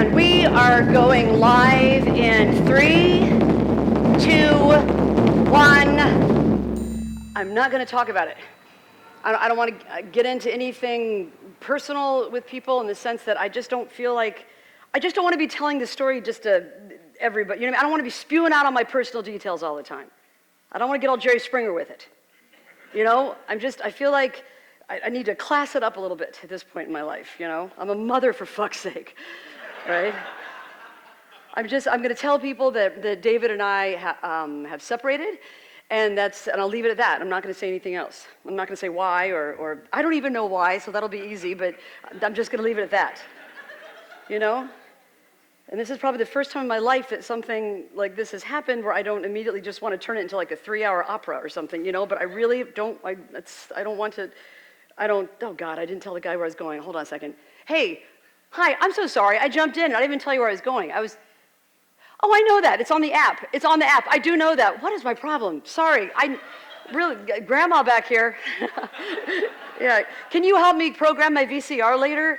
And we are going live in 3, 2, 1. I'm not going to talk about it. I don't want to get into anything personal with people in the sense that I just don't feel like, I just don't want to be telling the story just to everybody. You know what I mean? I don't want to be spewing out on my personal details all the time. I don't want to get all Jerry Springer with it. You know, I feel like I need to class it up a little bit at this point in my life, you know? I'm a mother, for fuck's sake, right? I'm going to tell people that David and I have separated, and I'll leave it at that. I'm not going to say anything else. I'm not going to say why, or I don't even know why, so that'll be easy, but I'm just going to leave it at that, you know? And this is probably the first time in my life that something like this has happened where I don't immediately just want to turn it into like a 3-hour opera or something, you know? But I really don't, oh God, I didn't tell the guy where I was going. Hold on a second. Hey, hi, I'm so sorry. I jumped in. I didn't even tell you where I was going. Oh, I know that. It's on the app. It's on the app. I do know that. What is my problem? Sorry. Grandma back here. Yeah. Can you help me program my VCR later?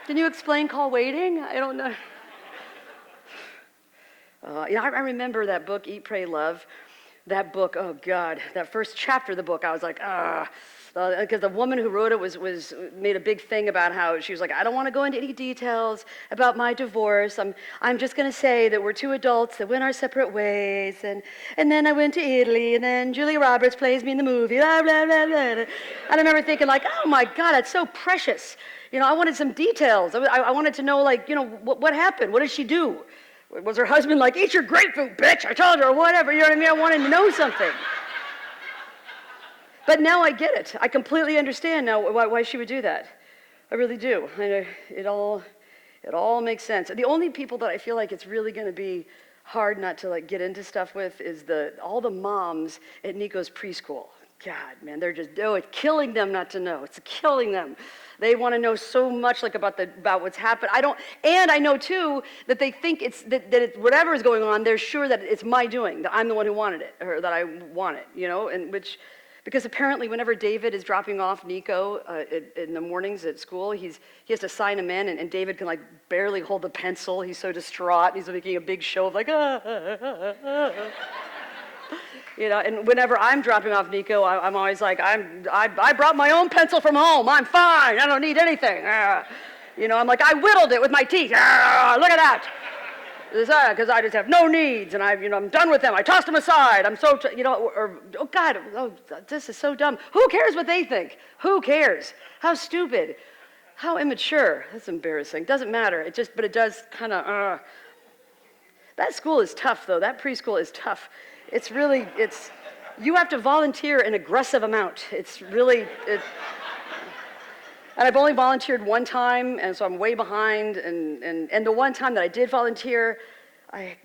Can you explain call waiting? I don't know. I remember that book, Eat, Pray, Love. That book, oh God, that first chapter of the book, I was like, because the woman who wrote it was made a big thing about how she was like, I don't want to go into any details about my divorce. I'm just going to say that we're two adults that went our separate ways, and then I went to Italy, and then Julia Roberts plays me in the movie, blah, blah, blah, blah. And I remember thinking like, oh my God, that's so precious. You know, I wanted some details. I wanted to know, like, you know, what happened? What did she do? Was her husband like, eat your grapefruit, bitch, I told you, or whatever, you know what I mean? I wanted to know something. But now I get it. I completely understand now why she would do that. I really do. It all makes sense. The only people that I feel like it's really going to be hard not to like get into stuff with is all the moms at Nico's preschool. God, man, it's killing them not to know. It's killing them. They want to know so much like about what's happened. I know too that they think it's whatever is going on, they're sure that it's my doing, that I'm the one who wanted it, or that I want it, you know, because apparently whenever David is dropping off Nico in the mornings at school, he has to sign him in, and David can like barely hold the pencil. He's so distraught. He's making a big show of like, You know, and whenever I'm dropping off Nico, I'm always like, I brought my own pencil from home. I'm fine. I don't need anything. You know, I'm like, I whittled it with my teeth. Look at that. Because I just have no needs, and I'm done with them. I tossed them aside. I'm so, oh God, this is so dumb. Who cares what they think? Who cares? How stupid. How immature. That's embarrassing. Doesn't matter. But it does kind of, That school is tough, though. That preschool is tough. You have to volunteer an aggressive amount. And I've only volunteered one time, and so I'm way behind. And the one time that I did volunteer, I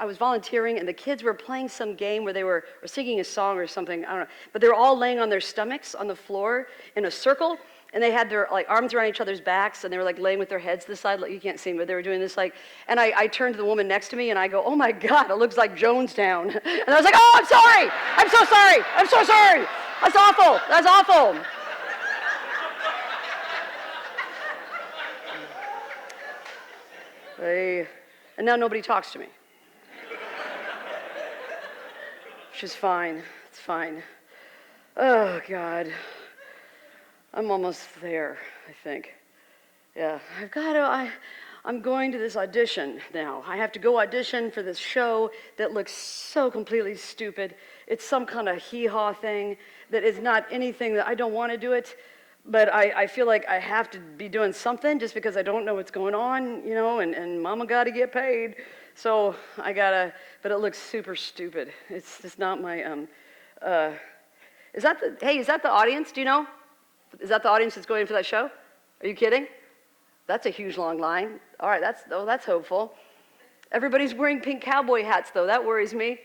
was volunteering, and the kids were playing some game where they were singing a song or something. I don't know, but they were all laying on their stomachs on the floor in a circle. And they had their like arms around each other's backs, and they were like laying with their heads to the side. Like, you can't see them, but they were doing this like. And I turned to the woman next to me, and I go, "Oh my God, it looks like Jonestown." And I was like, "Oh, I'm sorry. I'm so sorry. I'm so sorry. That's awful. That's awful." And now nobody talks to me, which is fine. It's fine. Oh God. I'm almost there, I think. Yeah, I'm going to this audition now. I have to go audition for this show that looks so completely stupid. It's some kind of hee-haw thing that is not anything that I don't want to do it, but I feel like I have to be doing something just because I don't know what's going on, you know, and mama got to get paid. So but it looks super stupid. It's just not my, is that the audience? Do you know? Is that the audience that's going for that show? Are you kidding? That's a huge long line. All right, that's hopeful. Everybody's wearing pink cowboy hats, though. That worries me.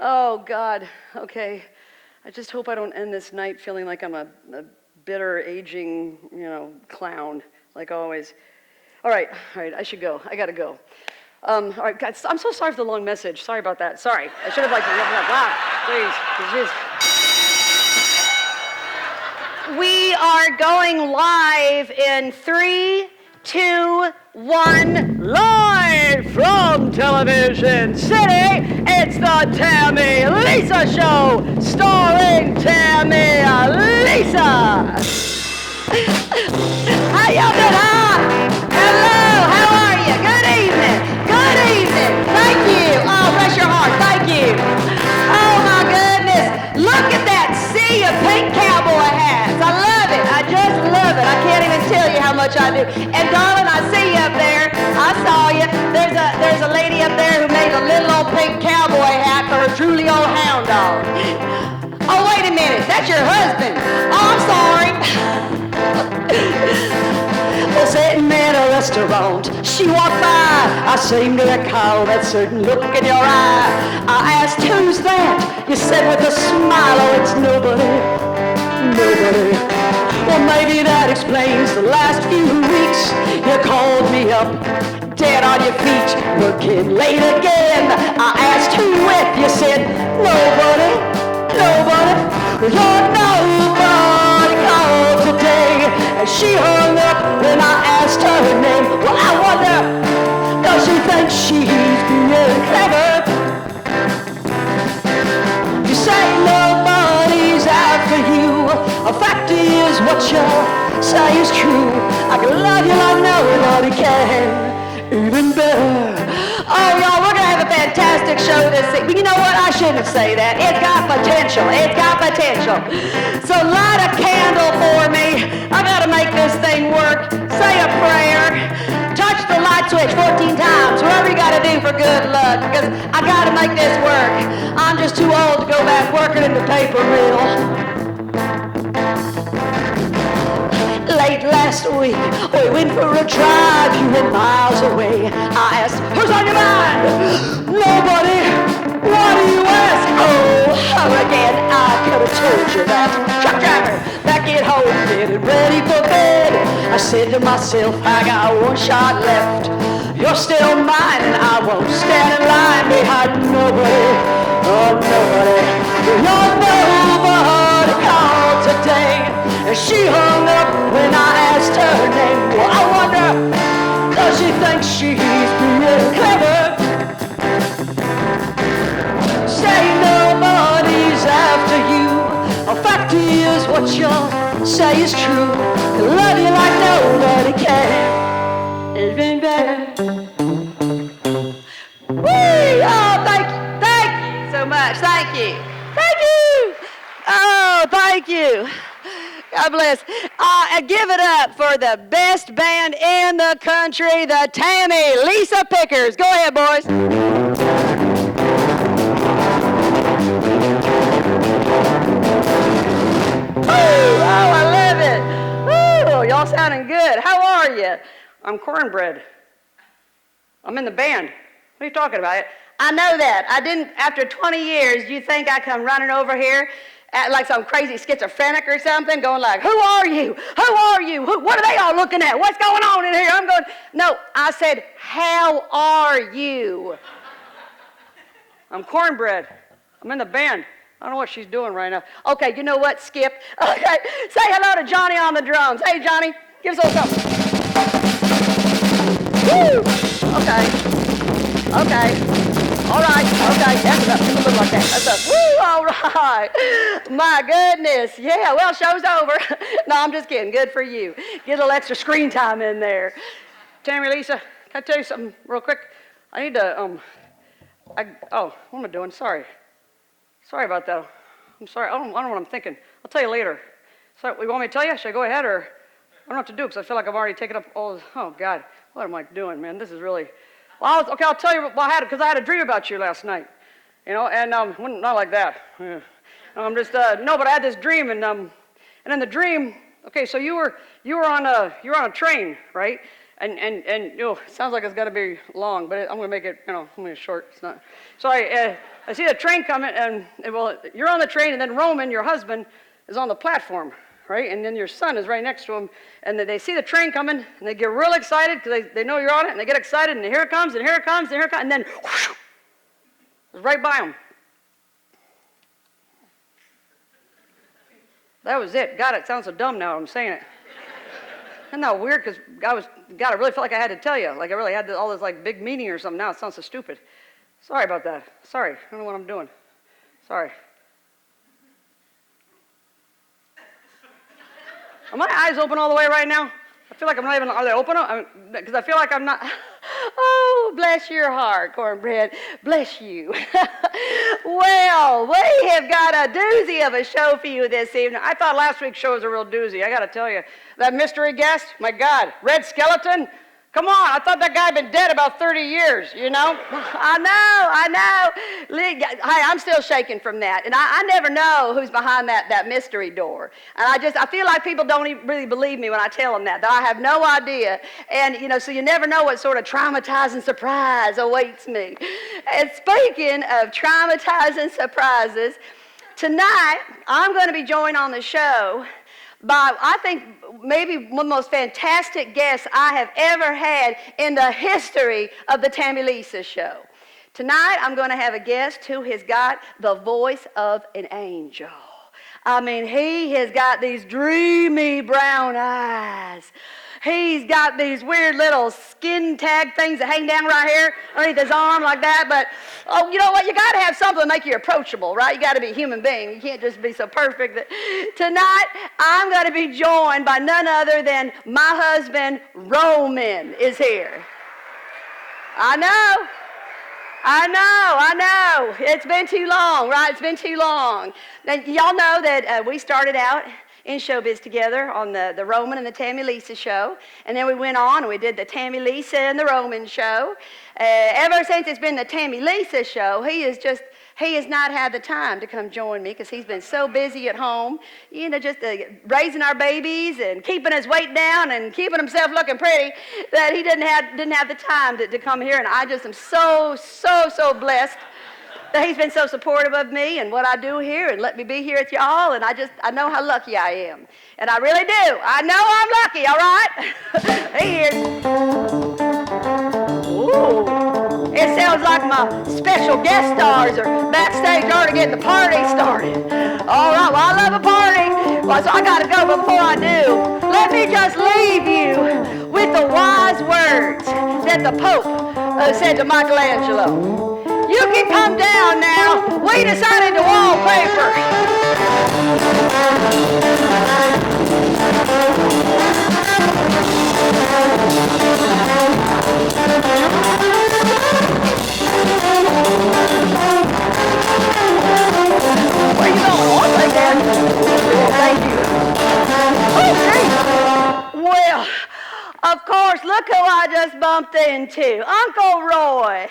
Oh, God. Okay. I just hope I don't end this night feeling like I'm a bitter, aging, clown, like always. All right, I should go. I got to go. All right, guys, I'm so sorry for the long message. Sorry about that. Sorry. I should have, wow, please. We are going live in 3, 2, 1. Live from Television City, it's the Tammy Lisa Show, starring Tammy Lisa. How y'all doing? Hello, how are you? Good evening. Good evening. Thank you. Oh, bless your heart. Thank you. Oh, my goodness. Look at that sea of pink cowboy hats. I love it. I just love it. I can't even tell you how much I do. And, darling, I see you up there. I saw you. There's a lady up there who made a little old pink cowboy hat for her truly old hound dog. Oh, wait a minute. That's your husband. Oh, I'm sorry. Well, sitting in a restaurant, she walked by. I seemed to recall that certain look in your eye. I asked, who's that? You said with a smile, oh, it's nobody, nobody. Well, maybe that explains the last few weeks. You called me up, dead on your feet, looking late again. I asked, who with? You said, nobody, nobody. You're nobody called today. And she hung up when I asked her name. Well, I wonder, does she think she's being clever? You say nobody's after you. A fact is what you say is true. I can love you like nobody can, even better. Oh, y'all, we're going to have a fantastic show this evening. But you know what? I shouldn't say that. It's got potential. It's got potential. So light a candle for me. I got to make this thing work. Say a prayer. Touch the light switch 14 times. Whatever you got to do for good luck. Because I got to make this work. I'm just too old to go back working in the paper mill. Late last week, we went for a drive. You were miles away. I asked, who's on your mind? Nobody. Why do you ask? Oh, again, I could have told you that. Truck driver, back at home, getting ready for bed. I said to myself, I got one shot left. You're still mine, and I won't stand in line behind nobody. Oh, nobody. You're nobody called today. And she hung up when I asked her name. Well, I wonder, does she think she's being clever? Say nobody's after you. A fact is what you say is true. I love you like nobody can. Even better. Whee! Oh, thank you so much. Thank you. Thank you. Oh, thank you. God bless. Give it up for the best band in the country, the Tammy Lisa Pickers. Go ahead, boys. Oh, I love it. Oh, y'all sounding good. How are you? I'm cornbread. I'm in the band. What are you talking about? I know that. I didn't, after 20 years, you think I come running over here like some crazy schizophrenic or something, going like, who are you? Who are you? What are they all looking at? What's going on in here? I'm going, no, I said, how are you? I'm cornbread. I'm in the band. I don't know what she's doing right now. Okay, you know what, Skip? Okay, say hello to Johnny on the drums. Hey, Johnny, give us a little something. Woo! Okay. All right, okay, that's enough. Just a little like that. That's up. Woo, all right. My goodness. Yeah, well, show's over. No, I'm just kidding. Good for you. Get a little extra screen time in there. Tammy Lisa, can I tell you something real quick? I need to, what am I doing? Sorry about that. I'm sorry. I don't know what I'm thinking. I'll tell you later. So, you want me to tell you? Should I go ahead, or I don't know what to do because I feel like I've already taken up all this. Oh, God. What am I doing, man? This is really... Well, I'll tell you what I had, because I had a dream about you last night, and not like that. Yeah. But I had this dream, and in the dream, okay, so you were on a train, right? And it sounds like it's got to be long, but I'm gonna make it, I'm gonna make it short. It's not. So I see the train coming, and you're on the train, and then Roman, your husband, is on the platform. Right? And then your son is right next to him, and they see the train coming, and they get real excited because they know you're on it, and they get excited, and here it comes, and here it comes, and here it comes, and then whoosh, it's right by them. That was it. God, it sounds so dumb now I'm saying it. Isn't that weird? Because God, I really felt like I had to tell you. Like I really had all this like big meaning or something. Now it sounds so stupid. Sorry about that. Sorry. I don't know what I'm doing. Sorry. Are my eyes open all the way right now? I feel like I'm not even, are they open? Because I feel like I'm not. Oh, bless your heart, cornbread. Bless you. Well, we have got a doozy of a show for you this evening. I thought last week's show was a real doozy. I got to tell you, that mystery guest, my God, Red Skeleton. Come on, I thought that guy had been dead about 30 years, you know? I know. Hey, I'm still shaking from that. And I never know who's behind that mystery door. And I feel like people don't even really believe me when I tell them that I have no idea. And, you know, so you never know what sort of traumatizing surprise awaits me. And speaking of traumatizing surprises, tonight I'm going to be joined on the show by, I think, maybe one of the most fantastic guests I have ever had in the history of the Tammy Lisa show. Tonight, I'm going to have a guest who has got the voice of an angel. I mean, he has got these dreamy brown eyes. He's got these weird little skin tag things that hang down right here underneath his arm like that. But, oh, you know what? You got to have something to make you approachable, right? You got to be a human being. You can't just be so perfect. Tonight, I'm going to be joined by none other than my husband, Roman, is here. I know. It's been too long, right? It's been too long. Now, y'all know that we started out in showbiz together on the Roman and the Tammy Lisa show. And then we went on and we did the Tammy Lisa and the Roman show. Ever since it's been the Tammy Lisa show, he has not had the time to come join me because he's been so busy at home, you know, just raising our babies and keeping his weight down and keeping himself looking pretty that he didn't have the time to come here. And I just am so blessed that he's been so supportive of me and what I do here and let me be here with y'all. And I know how lucky I am. And I really do. I know I'm lucky, all right? He is. Ooh. It sounds like my special guest stars are backstage already getting the party started. All right, well, I love a party. Well, so I got to go, but before I do, let me just leave you with the wise words that the Pope said to Michelangelo. You can come down now. We decided to wallpaper. Where you going? Oh, like that. Thank you. Oh, great. Well, of course, look who I just bumped into. Uncle Roy.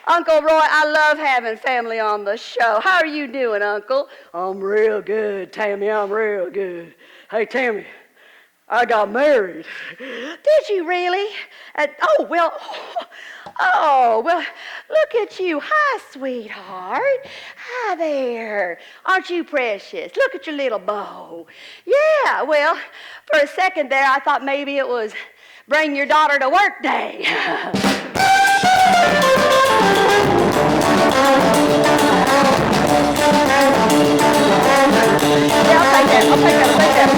Uncle Roy, I love having family on the show. How are you doing, Uncle? I'm real good, Tammy. I'm real good. Hey, Tammy, I got married. Did you really? Oh, well, look at you. Hi, sweetheart. Hi there. Aren't you precious? Look at your little bow. Yeah, well, for a second there, I thought maybe it was bring your daughter to work day. Yeah, I'll take that.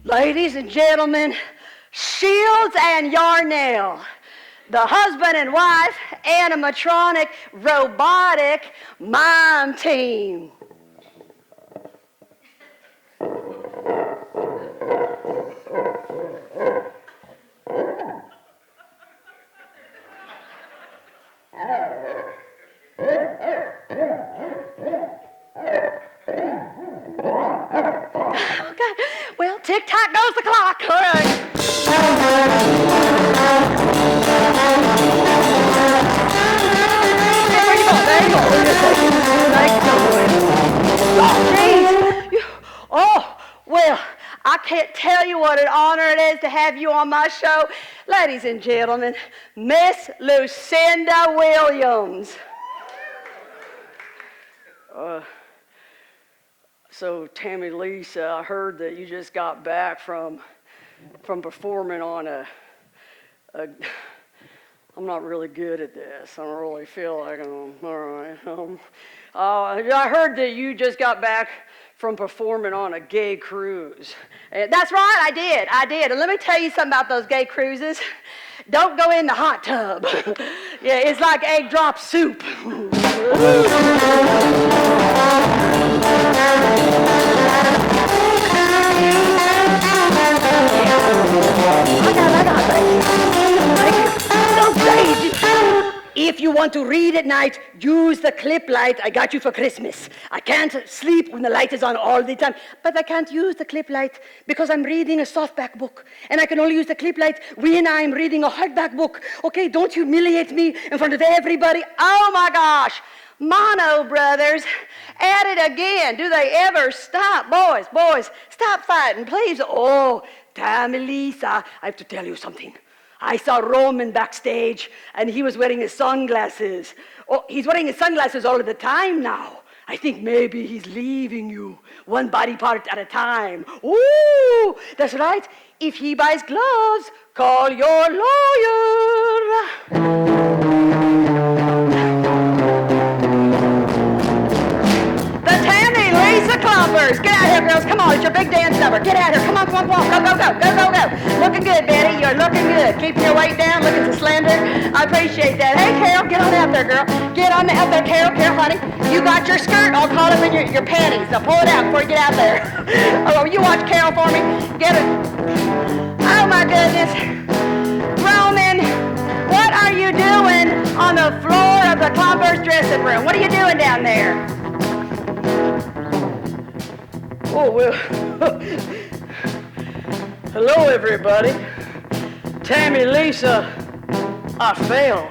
Ladies and gentlemen, Shields and Yarnell, the husband and wife animatronic robotic mime team. Okay, well, tick-tock goes the clock. All right. Where you going? There you go. Oh, jeez. Oh, well, I can't tell you what an honor it is to have you on my show. Ladies and gentlemen, Miss Lucinda Williams. So, Tammy Lisa, I heard that you just got back from performing on I'm not really good at this. I don't really feel like I'm all right. I heard that you just got back from performing on a gay cruise. That's right, I did. And let me tell you something about those gay cruises. Don't go in the hot tub. Yeah, it's like egg drop soup. If you want to read at night, use the clip light I got you for Christmas. I can't sleep when the light is on all the time, but I can't use the clip light because I'm reading a softback book, and I can only use the clip light when I'm reading a hardback book. Okay, don't humiliate me in front of everybody. Oh my gosh, Mono Brothers at it again. Do they ever stop? Boys, stop fighting, please. Oh, Tammy Lisa, I have to tell you something. I saw Roman backstage, and he was wearing his sunglasses. Oh, he's wearing his sunglasses all of the time now. I think maybe he's leaving you, one body part at a time. Ooh, that's right. If he buys gloves, call your lawyer. The Tammy Lisa Clumpers. Get out here, girls. Come on, it's your big dance number. Get out here. Come on. Go. Looking good, Betty. You're looking good. Keeping your weight down, looking so slender. I appreciate that. Hey, Carol, get on out there, girl. Get on out there, Carol, honey. You got your skirt. I'll call them in your panties. Now pull it out before you get out there. Oh, you watch Carol for me. Get it. Oh, my goodness. Roman, what are you doing on the floor of the Clumpers dressing room? What are you doing down there? Oh, well, hello, everybody. Tammy Lisa, I fell.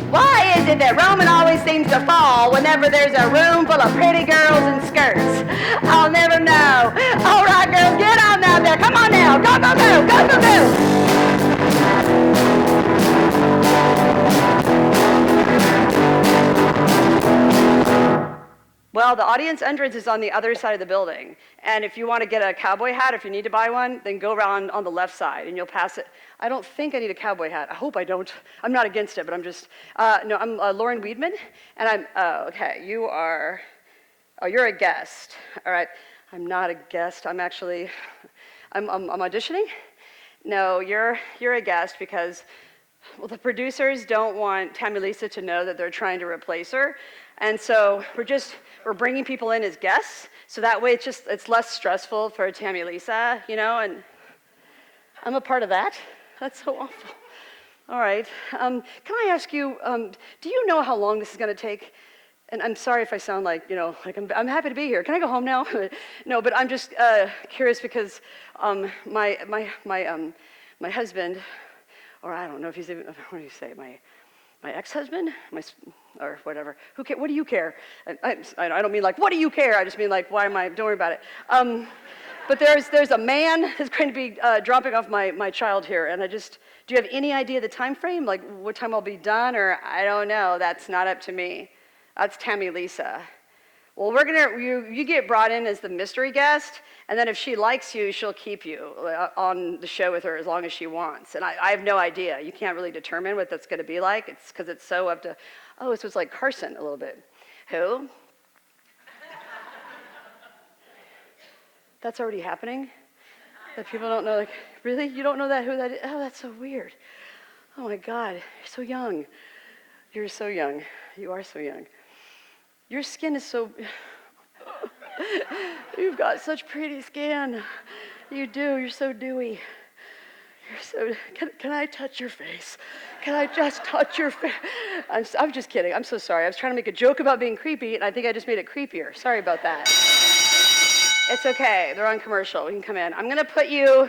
Why is it that Roman always seems to fall whenever there's a room full of pretty girls in skirts? I'll never know. All right, girls, get on out there. Come on now. Go. Well, the audience entrance is on the other side of the building. And if you want to get a cowboy hat, if you need to buy one, then go around on the left side and you'll pass it. I don't think I need a cowboy hat. I hope I don't. I'm not against it, but I'm just, no, I'm Lauren Weedman. And okay, you're a guest. All right, I'm not a guest. I'm actually, I'm auditioning. No, you're a guest because, well, the producers don't want Tammy Lisa to know that they're trying to replace her. And so we're bringing people in as guests, so that way it's less stressful for Tammy Lisa, you know, and I'm a part of that. That's so awful. All right, can I ask you, do you know how long this is going to take? And I'm sorry if I sound like, you know, like I'm happy to be here. Can I go home now? No, but I'm just curious because my husband, or I don't know if he's even, what do you say, my ex-husband, or whatever. What do you care? I don't mean like, what do you care? I just mean like, don't worry about it. But there's a man who's going to be dropping off my child here, and do you have any idea the time frame? Like what time I'll be done, or I don't know. That's not up to me. That's Tammy Lisa. Well, you get brought in as the mystery guest, and then if she likes you, she'll keep you on the show with her as long as she wants. And I have no idea. You can't really determine what that's going to be like. It's because it's so up to, so it's like Carson a little bit. Who? That's already happening? That people don't know, like, really? You don't know who that is? Oh, that's so weird. Oh my God, you're so young. You're so young. You are so young. Your skin is so, you've got such pretty skin. You do, you're so dewy. Can I touch your face? Can I just touch your face? I'm just kidding, I'm so sorry. I was trying to make a joke about being creepy, and I think I just made it creepier. Sorry about that. It's okay, they're on commercial, we can come in. I'm gonna put you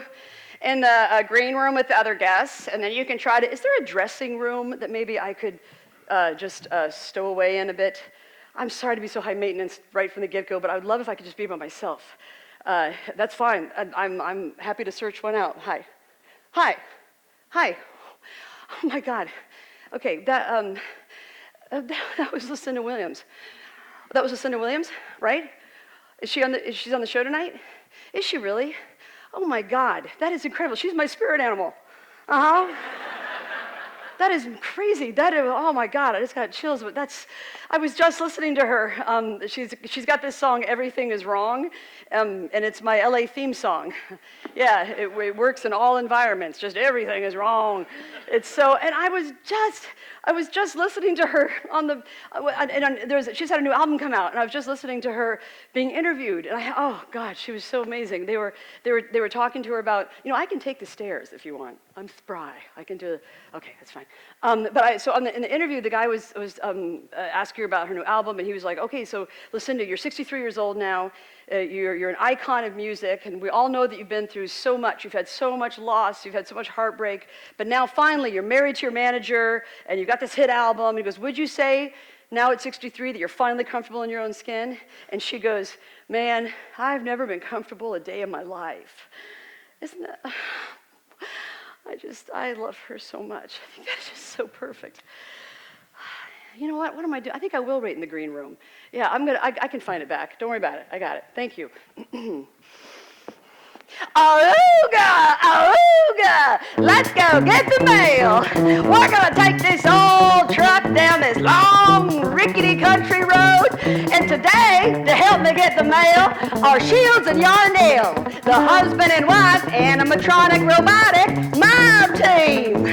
in the green room with the other guests, and then you can try to, is there a dressing room that maybe I could just stow away in a bit? I'm sorry to be so high maintenance right from the get-go, but I would love if I could just be by myself. That's fine. I'm happy to search one out. Hi. Oh my God. Okay, that was Lucinda Williams. That was Lucinda Williams, right? She's on the show tonight? Is she really? Oh my God, that is incredible. She's my spirit animal. That is crazy. That is, oh my God, I just got chills. But I was just listening to her. She's got this song, Everything Is Wrong, and it's my LA theme song. Yeah, it works in all environments. Just everything is wrong. It's so, and I was just listening to her she's had a new album come out, and I was just listening to her being interviewed, and oh God, she was so amazing. They were talking to her about, I can take the stairs if you want. I'm spry. I can do. Okay, that's fine. So in the interview, the guy was asking her about her new album, and he was like, okay, so Lucinda, you're 63 years old now. You're an icon of music, and we all know that you've been through so much. You've had so much loss. You've had so much heartbreak. But now finally, you're married to your manager, and you've got this hit album. And he goes, would you say now at 63 that you're finally comfortable in your own skin? And she goes, man, I've never been comfortable a day in my life. Isn't that? I love her so much. I think that's just so perfect. You know what? What am I doing? I think I will rate in the green room. Yeah, I can find it back. Don't worry about it. I got it. Thank you. Awooga, awooga, let's go get the mail. We're gonna take this old truck down this long, rickety country road. And today, to help me get the mail, are Shields and Yarndale, the husband and wife animatronic robotic mime team.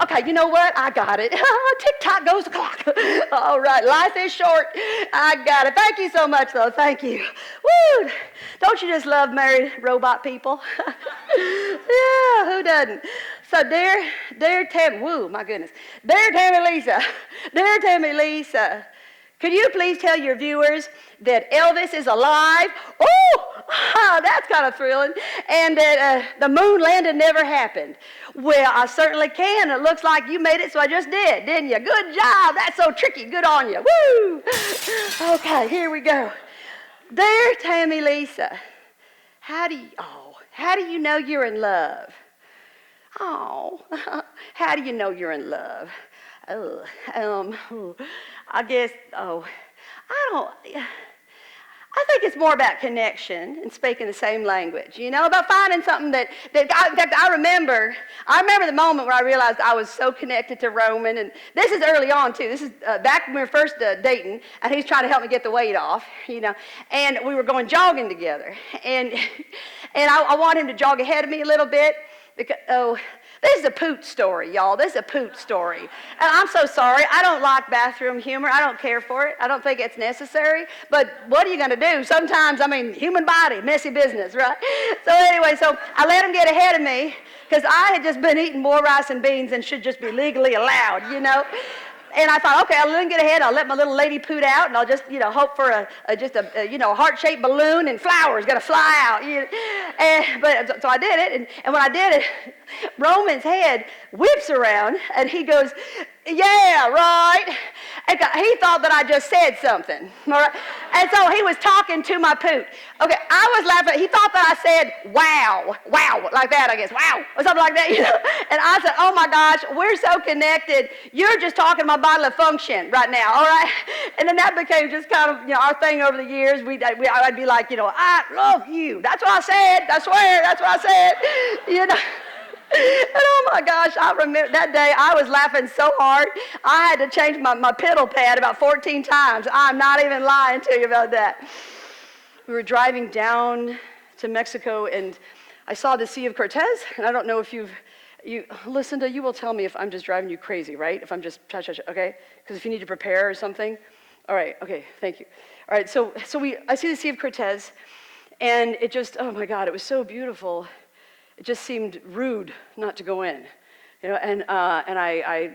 Okay, you know what? I got it. Tick-tock goes the clock. All right, life is short. I got it. Thank you so much, though. Thank you. Woo! Don't you just love married robot people? Yeah, who doesn't? So, dear Tammy, woo, my goodness. Dear Tammy Lisa, could you please tell your viewers that Elvis is alive? Oh, that's kind of thrilling. And that the moon landing never happened. Well, I certainly can. It looks like you made it, so I just did, didn't you? Good job. That's so tricky. Good on you. Woo! Okay, here we go. Dear Tammy Lisa, how do you know you're in love? Oh, how do you know you're in love? I guess, I think it's more about connection and speaking the same language, about finding something that in fact, I remember the moment where I realized I was so connected to Roman, and this is early on, too. This is back when we were first dating, and he's trying to help me get the weight off, and we were going jogging together, and I want him to jog ahead of me a little bit, because, this is a poot story, y'all. This is a poot story. And I'm so sorry. I don't like bathroom humor. I don't care for it. I don't think it's necessary. But what are you going to do? Sometimes, human body, messy business, right? So anyway, I let him get ahead of me because I had just been eating more rice and beans than should just be legally allowed, And I thought, okay, I'll let him get ahead. I'll let my little lady poot out, and I'll just, hope for a heart-shaped balloon and flowers going to fly out. So I did it, and when I did it, Roman's head whips around, and he goes, yeah, right. And he thought that I just said something, all right? And so he was talking to my poot. Okay, I was laughing. He thought that I said, wow, like that, I guess, wow, or something like that, And I said, oh my gosh, we're so connected. You're just talking my bodily function right now, all right? And then that became just kind of, our thing over the years. I'd be like, I love you. That's what I said. I swear, that's what I said, And oh my gosh, I remember that day I was laughing so hard, I had to change my pedal pad about 14 times. I'm not even lying to you about that. We were driving down to Mexico, and I saw the Sea of Cortez, and I don't know if you Lucinda, you will tell me if I'm just driving you crazy, right? If I'm just, okay? Because if you need to prepare or something. All right, okay, thank you. All right, so I see the Sea of Cortez, and it just, oh my God, it was so beautiful. It just seemed rude not to go in, and I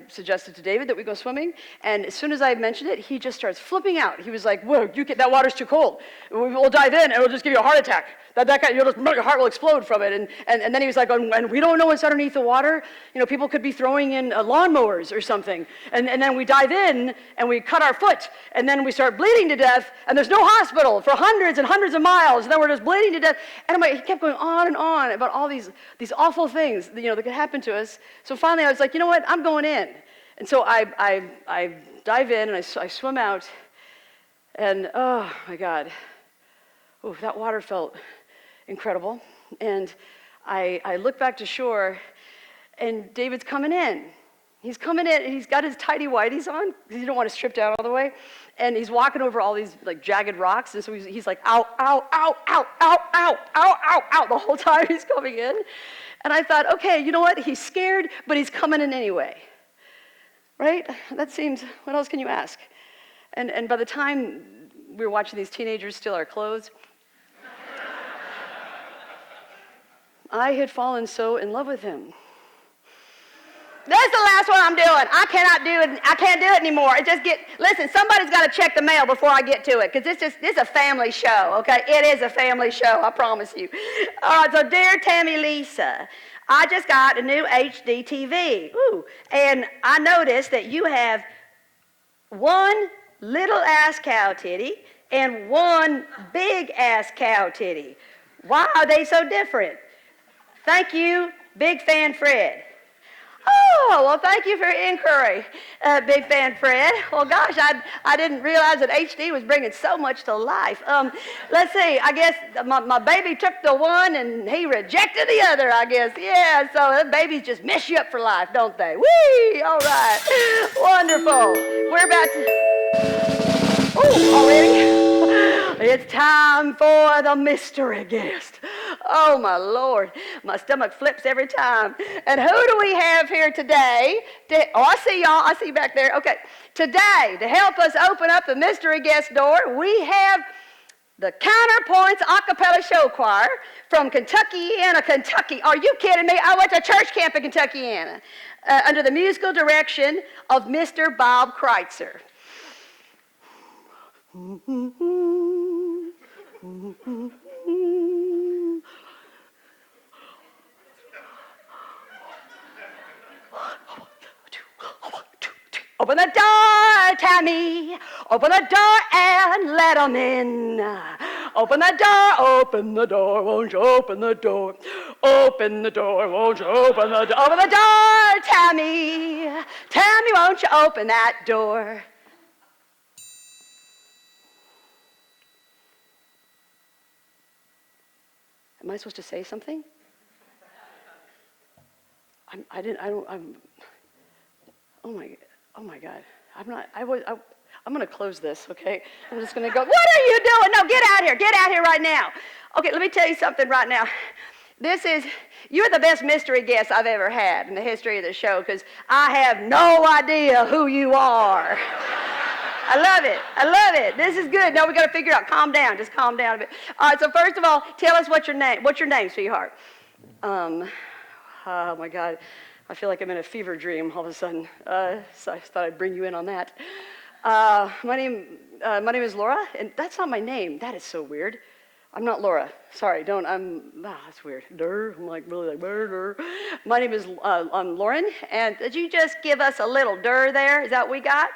suggested to David that we go swimming, and as soon as I mentioned it, he just starts flipping out. He was like, whoa, that water's too cold. We'll dive in, and it'll just give you a heart attack. Your heart will explode from it. And then he was like, and we don't know what's underneath the water. People could be throwing in lawnmowers or something. And then we dive in, and we cut our foot, and then we start bleeding to death, and there's no hospital for hundreds and hundreds of miles, and then we're just bleeding to death. And he kept going on and on about all these awful things, that could happen to us. So finally I was like, you know what, I'm going in. And so I dive in and I swim out, and oh my God, oh, that water felt incredible. And I look back to shore, and David's coming in. He's coming in, and he's got his tighty whities on because he don't want to strip down all the way. And he's walking over all these like jagged rocks, and so he's like, ow, ow, ow, ow, ow, ow, ow, ow, ow, the whole time he's coming in. And I thought, okay, you know what? He's scared, but he's coming in anyway. Right? That seems, what else can you ask? And by the time we were watching these teenagers steal our clothes, I had fallen so in love with him. That's the last one I'm doing. I cannot do it. I can't do it anymore. Listen, somebody's got to check the mail before I get to it, because this is a family show, okay? It is a family show, I promise you. All right, so dear Tammy Lisa, I just got a new HD TV. Ooh, and I noticed that you have one little ass cow titty and one big ass cow titty. Why are they so different? Thank you, Big Fan Fred. Oh, well, thank you for your inquiry, Big Fan Fred. Well, gosh, I didn't realize that HD was bringing so much to life. Let's see, I guess my baby took the one and he rejected the other, I guess. Yeah, so babies just mess you up for life, don't they? Whee! All right. Wonderful. We're about to... Oh, already? It's time for the mystery guest. Oh, my Lord. My stomach flips every time. And who do we have here today? I see y'all. I see you back there. Okay. Today, to help us open up the mystery guest door, we have the Counterpoints a cappella show choir from Kentuckiana, Kentucky. Are you kidding me? I went to church camp in Kentuckiana under the musical direction of Mr. Bob Kreitzer. Open the door, Tammy. Open the door and let 'em in. Open the door, won't you open the door? Open the door, won't you open the door? Open the door, Tammy. Tammy, won't you open that door? Am I supposed to say something? Oh my God. I'm going to close this, okay? I'm just going to go, what are you doing? No, get out here right now. Okay, let me tell you something right now. You're the best mystery guest I've ever had in the history of the show, because I have no idea who you are. I love it. This is good. Now we got to figure out, calm down, just calm down a bit. All right, so first of all, tell us what's your name, sweetheart? Oh my God. I feel like I'm in a fever dream all of a sudden. So I thought I'd bring you in on that. My name is Laura, and that's not my name. That is so weird. I'm not Laura. Sorry, that's weird. I'm like really like, durr. My name is I'm Lauren, and did you just give us a little durr there? Is that what we got?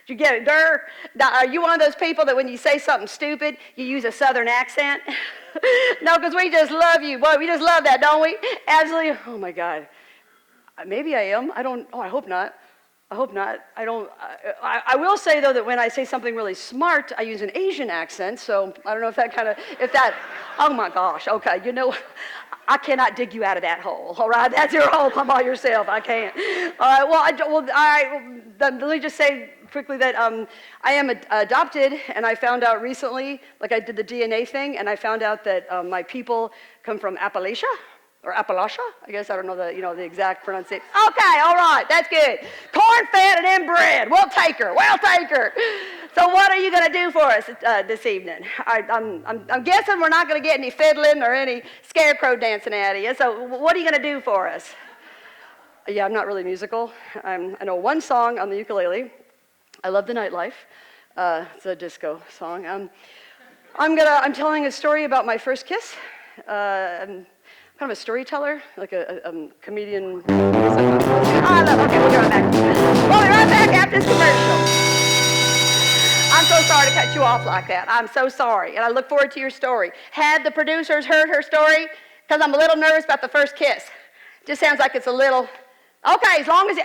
Did you get it, durr? Now, are you one of those people that when you say something stupid, you use a southern accent? No, because we just love you. Boy, we just love that, don't we? Absolutely. Oh my God. Maybe I am. I hope not. I will say, though, that when I say something really smart, I use an Asian accent, so I don't know oh my gosh, okay, you know, I cannot dig you out of that hole, all right? That's your hole all by yourself, I can't. All right, let me just say quickly that I am adopted, and I found out recently, like I did the DNA thing, and I found out that my people come from Appalachia. Or Appalachia, I guess, I don't know the exact pronunciation. Okay, all right, that's good. Corn fed and inbred, we'll take her. So what are you going to do for us this evening? I'm guessing we're not going to get any fiddling or any scarecrow dancing out of you, so what are you going to do for us? Yeah, I'm not really musical. I know one song on the ukulele. I love the nightlife. It's a disco song. I'm telling a story about my first kiss. Kind of a storyteller, like a comedian. Okay, we'll be right back. We'll be right back after this commercial. I'm so sorry to cut you off like that. I'm so sorry, and I look forward to your story. Had the producers heard her story? Because I'm a little nervous about the first kiss. Just sounds like it's a little Okay, as long as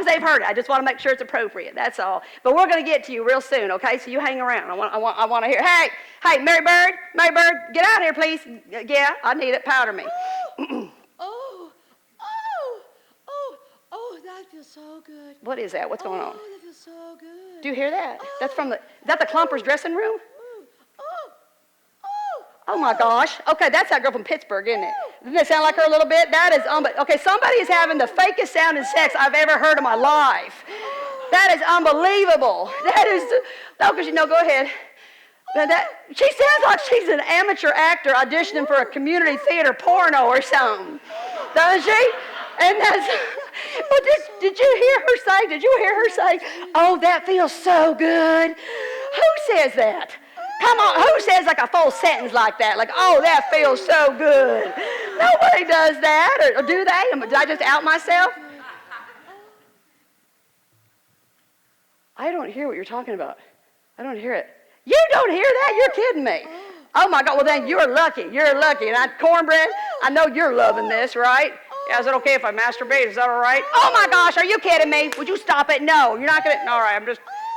they've heard it. I just want to make sure it's appropriate. That's all. But we're going to get to you real soon, okay? So you hang around. I want to hear. Hey, Mary Bird, get out here, please. Yeah, I need it. Powder me. Oh, that feels so good. What is that? What's going on? Oh, that feels so good. Do you hear that? That's from is that the Clumpers dressing room? Oh my gosh. Okay, that's that girl from Pittsburgh, isn't it? Doesn't it sound like her a little bit? That is, okay, somebody is having the fakest sounding sex I've ever heard in my life. That is unbelievable. That is, go ahead. She sounds like she's an amateur actor auditioning for a community theater porno or something. Doesn't she? And that's, well, did you hear her say, oh, that feels so good? Who says that? Come on, who says like a full sentence like that? Like, oh, that feels so good. Nobody does that, or do they? Did I just out myself? I don't hear what you're talking about. I don't hear it. You don't hear that? You're kidding me. Oh my God, well then you're lucky. And cornbread, I know you're loving this, right? Yeah, is it okay if I masturbate? Is that all right? Oh my gosh, are you kidding me? Would you stop it? No, you're not gonna, all right,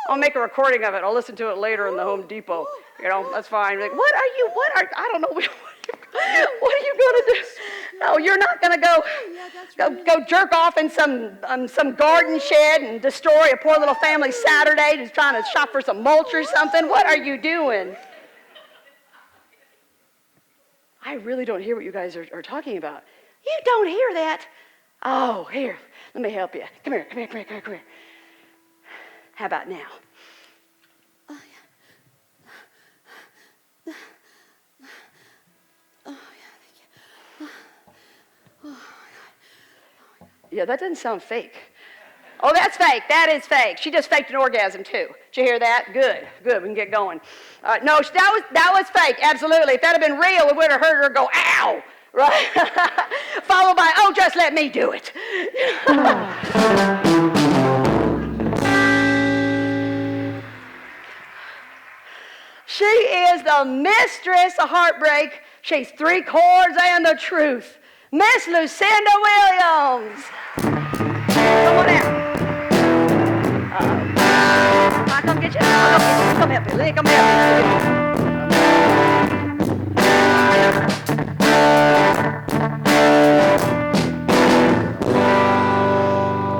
I'll make a recording of it. I'll listen to it later in the Home Depot. You know, that's fine. Like, I don't know, what are you gonna do? No, you're not gonna go jerk off in some garden shed and destroy a poor little family Saturday just trying to shop for some mulch or something. What are you doing? I really don't hear what you guys are talking about. You don't hear that? Oh, here, let me help you. Come here. How about now? Yeah, that doesn't sound fake. Oh, that's fake. That is fake. She just faked an orgasm, too. Did you hear that? Good. We can get going. No, that was fake, absolutely. If that had been real, we would have heard her go, ow, right? Followed by, oh, just let me do it. She is the mistress of heartbreak. She's 3 chords and the truth. Miss Lucinda Williams. Come on out. I'll come get you. Come help me. Come help me.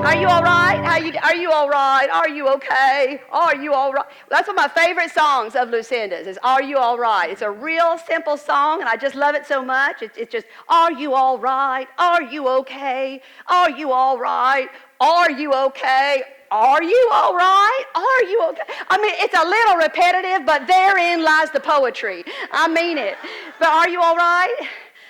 Are you all right? Are you all right? Are you okay? Are you all right? That's one of my favorite songs of Lucinda's is Are You All Right? It's a real simple song, and I just love it so much. It's just, are you all right? Are you okay? Are you all right? Are you okay? Are you all right? Are you okay? I mean, it's a little repetitive, but therein lies the poetry. I mean it. But are you all right?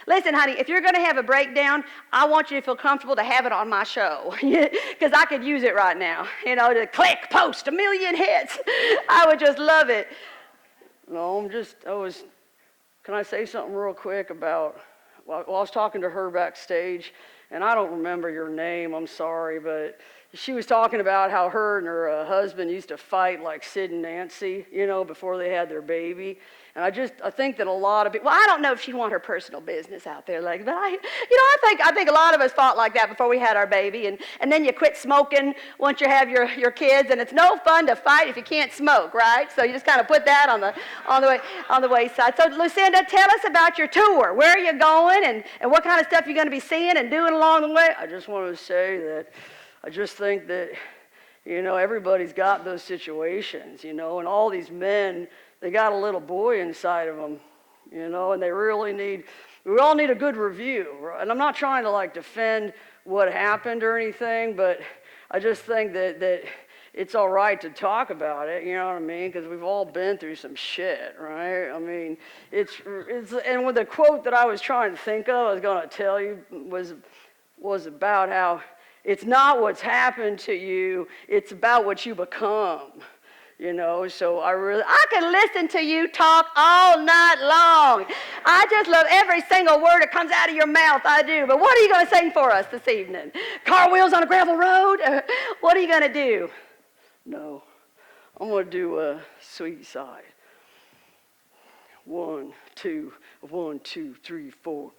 Listen, honey, if you're going to have a breakdown, I want you to feel comfortable to have it on my show because I could use it right now, to click, post, 1 million hits. I would just love it. No, can I say something real quick about, I was talking to her backstage, and I don't remember your name, I'm sorry, but she was talking about how her and her husband used to fight like Sid and Nancy, before they had their baby. And I think that a lot of people, I don't know if she'd want her personal business out there, but I think a lot of us fought like that before we had our baby, and then you quit smoking once you have your kids, and it's no fun to fight if you can't smoke, right? So you just kind of put that on the wayside. So Lucinda, tell us about your tour. Where are you going, and what kind of stuff you're going to be seeing and doing along the way? I just want to say that I just think that, everybody's got those situations, and all these men, they got a little boy inside of them, and we all need a good review. Right? And I'm not trying to defend what happened or anything, but I just think that it's all right to talk about it, you know what I mean? Because we've all been through some shit, right? I mean, and with the quote that I was trying to think of, I was going to tell you was about how it's not what's happened to you, it's about what you become. So I can listen to you talk all night long. I just love every single word that comes out of your mouth, I do. But what are you going to sing for us this evening? Car wheels on a gravel road? What are you going to do? No, I'm going to do a sweet side. 1, 2, 1, 2, 3, 4.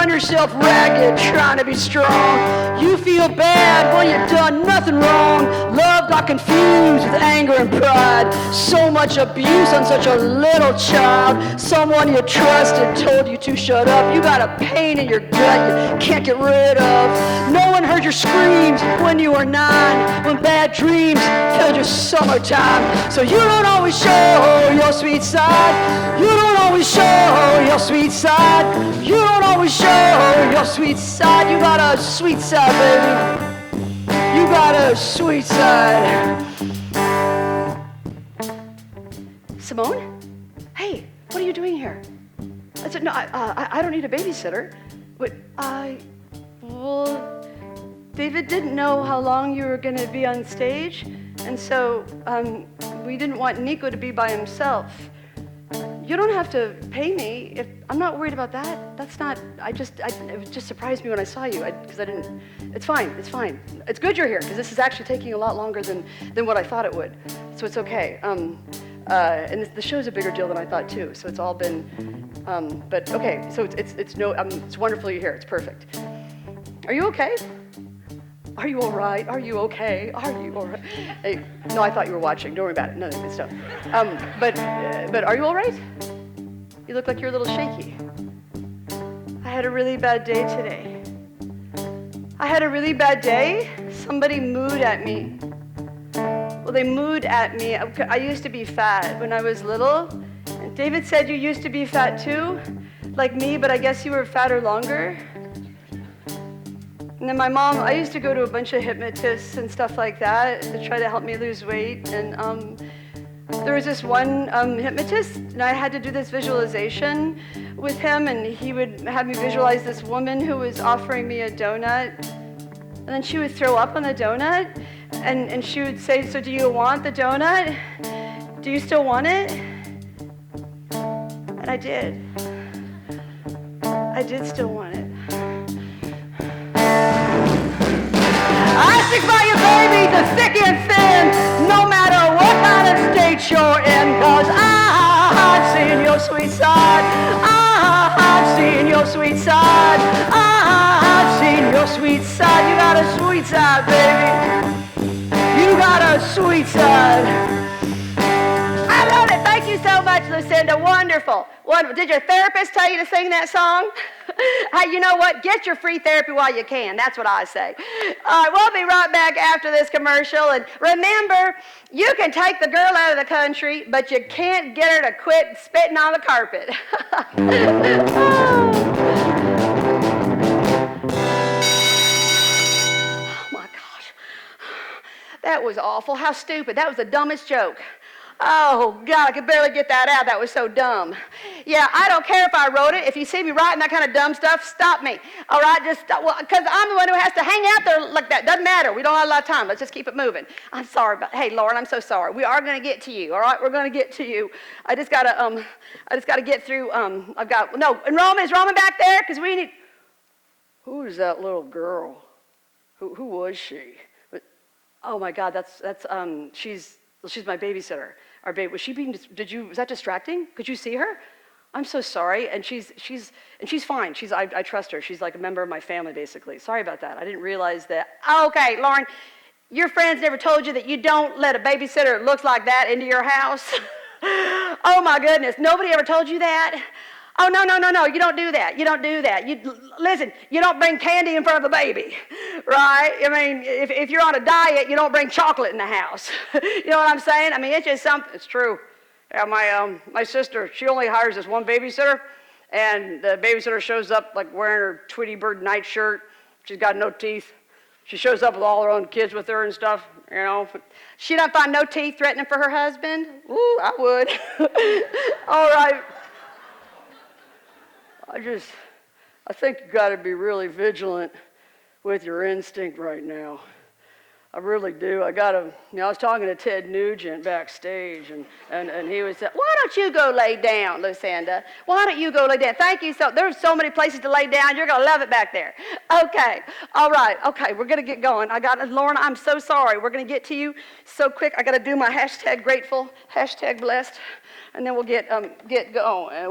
run yourself ragged trying to be strong. You feel bad when you've done nothing wrong. Love got confused with anger and pride. So much abuse on such a little child. Someone you trusted told you to shut up. You got a pain in your gut you can't get rid of. No one heard your screams when you were 9, when bad dreams filled your summertime. So you don't always show your sweet side. You don't always show your sweet side. You don't always show your sweet side. You got a sweet side, baby. You got a sweet side. Simone? Hey, what are you doing here? I said, no, I don't need a babysitter. But well, David didn't know how long you were going to be on stage, and so we didn't want Nico to be by himself. You don't have to pay me. I'm not worried about that. That's not, it just surprised me when I saw you, because I didn't, it's fine. It's good you're here, because this is actually taking a lot longer than what I thought it would. So it's okay. And the show's a bigger deal than I thought too, so it's all been, but okay, so it's wonderful you're here, it's perfect. Are you okay? Are you all right? Are you okay? Are you all right? Hey, no, I thought you were watching. Don't worry about it. None of good stuff. But are you all right? You look like you're a little shaky. I had a really bad day today. I had a really bad day. Somebody mooed at me. Well, they mooed at me. I used to be fat when I was little. And David said you used to be fat too, like me, but I guess you were fatter longer. And then my mom, I used to go to a bunch of hypnotists and stuff like that to try to help me lose weight. And there was this one hypnotist, and I had to do this visualization with him, and he would have me visualize this woman who was offering me a donut. And then she would throw up on the donut, and she would say, so do you want the donut? Do you still want it? And I did. I did still want it. I stick by you, baby, to thick and thin, no matter what kind of state you're in, 'cause I've seen your sweet side. I've seen your sweet side. I've seen your sweet side. You got a sweet side, baby. You got a sweet side. I love it. Thank you so much, Lucinda. Wonderful. Wonderful. Did your therapist tell you to sing that song? Hey, you know what? Get your free therapy while you can. That's what I say. All right, we'll be right back after this commercial. And remember, you can take the girl out of the country, but you can't get her to quit spitting on the carpet. Oh, my gosh. That was awful. How stupid. That was the dumbest joke. Oh, God, I could barely get that out. That was so dumb. Yeah, I don't care if I wrote it. If you see me writing that kind of dumb stuff, stop me. All right, just stop. Well, because I'm the one who has to hang out there like that. Doesn't matter. We don't have a lot of time. Let's just keep it moving. I'm sorry, but hey, Lauren, I'm so sorry. We are going to get to you. All right, we're going to get to you. I just got to get through. And Roman, is Roman back there? Because we need. Who is that little girl? Who was she? Oh my God, she's my babysitter. Our baby, was that distracting? Could you see her? I'm so sorry, and she's fine. I trust her. She's like a member of my family, basically. Sorry about that. I didn't realize that. Okay, Lauren, your friends never told you that you don't let a babysitter that looks like that into your house? Oh my goodness, nobody ever told you that? Oh, no, you don't do that. You don't do that. Listen, you don't bring candy in front of a baby, right? I mean, if you're on a diet, you don't bring chocolate in the house. You know what I'm saying? I mean, it's just something. It's true. Yeah, my sister, she only hires this one babysitter, and the babysitter shows up like wearing her Tweety Bird nightshirt. She's got no teeth. She shows up with all her own kids with her and stuff, you know. She doesn't find no teeth threatening for her husband? Ooh, I would. All right. I think you got to be really vigilant with your instinct right now. I really do. I was talking to Ted Nugent backstage, and he was saying, why don't you go lay down, Lucinda? Why don't you go lay down? Thank you. There's so many places to lay down. You're going to love it back there. Okay. All right. Okay. We're going to get going. Lauren, I'm so sorry. We're going to get to you so quick. I got to do my hashtag grateful, hashtag blessed, and then we'll get going.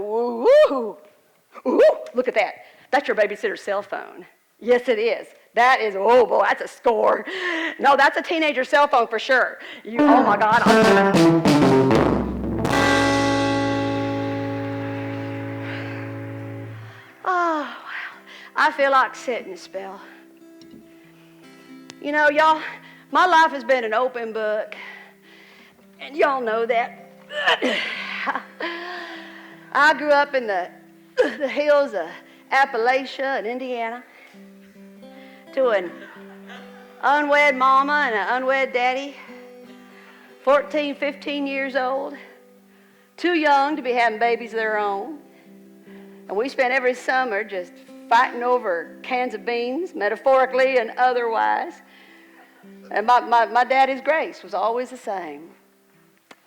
Woo-hoo. Ooh, look at that. That's your babysitter's cell phone. Yes, it is. That is, oh boy, that's a score. No, that's a teenager cell phone for sure. Oh my God. Oh, wow. I feel like sitting a spell. You know, y'all, my life has been an open book, and y'all know that. I grew up in the hills of Appalachia and Indiana to an unwed mama and an unwed daddy, 14, 15 years old, too young to be having babies of their own. And we spent every summer just fighting over cans of beans, metaphorically and otherwise. And my daddy's grace was always the same.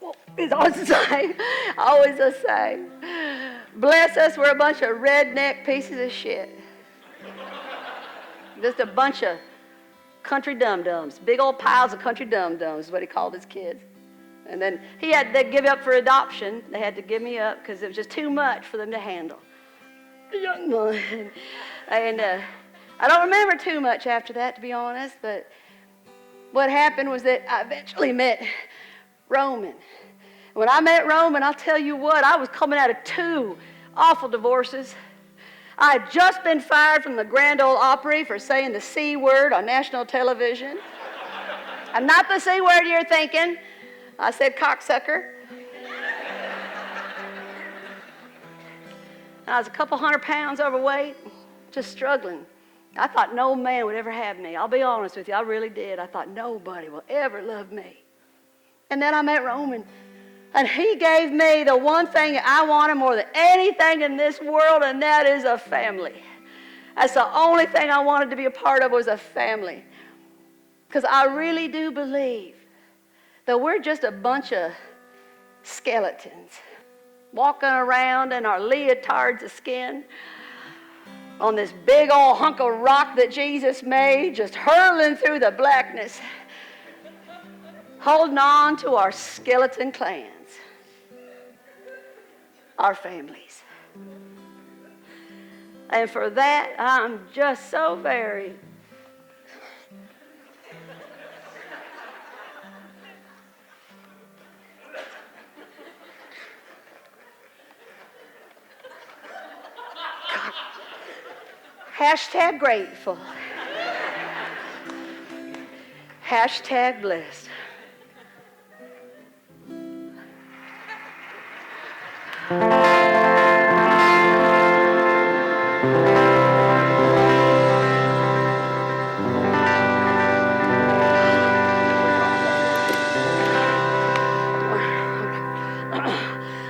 Well, it's always the same. Always the same. Bless us, we're a bunch of redneck pieces of shit. Just a bunch of country dum-dums. Big old piles of country dum-dums is what he called his kids. And then he had to give up for adoption. They had to give me up because it was just too much for them to handle. The young one. And I don't remember too much after that, to be honest, but what happened was that I eventually met Roman. When I met Roman, I'll tell you what, I was coming out of 2 awful divorces. I had just been fired from the Grand Ole Opry for saying the C word on national television. I'm not the C word you're thinking. I said cocksucker. I was a couple 100 pounds overweight, just struggling. I thought no man would ever have me. I'll be honest with you, I really did. I thought nobody will ever love me. And then I met Roman, and he gave me the one thing I wanted more than anything in this world, and that is a family. That's the only thing I wanted to be a part of was a family. Because I really do believe that we're just a bunch of skeletons walking around in our leotards of skin on this big old hunk of rock that Jesus made, just hurling through the blackness, holding on to our skeleton clans, our families. And for that, I'm just so very hashtag grateful. Hashtag blessed.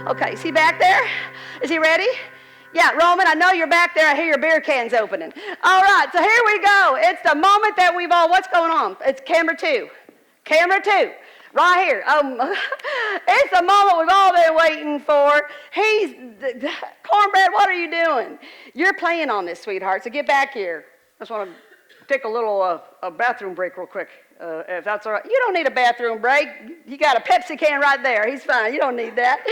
Okay, is he back there? Is he ready? Yeah, Roman, I know you're back there. I hear your beer cans opening. All right, so here we go. It's the moment that we've all, what's going on? It's camera 2. Camera 2, right here. It's the moment we've all been waiting for. Cornbread, what are you doing? You're playing on this, sweetheart, so get back here. I just want to take a little a bathroom break real quick, if that's all right. You don't need a bathroom break. You got a Pepsi can right there. He's fine. You don't need that.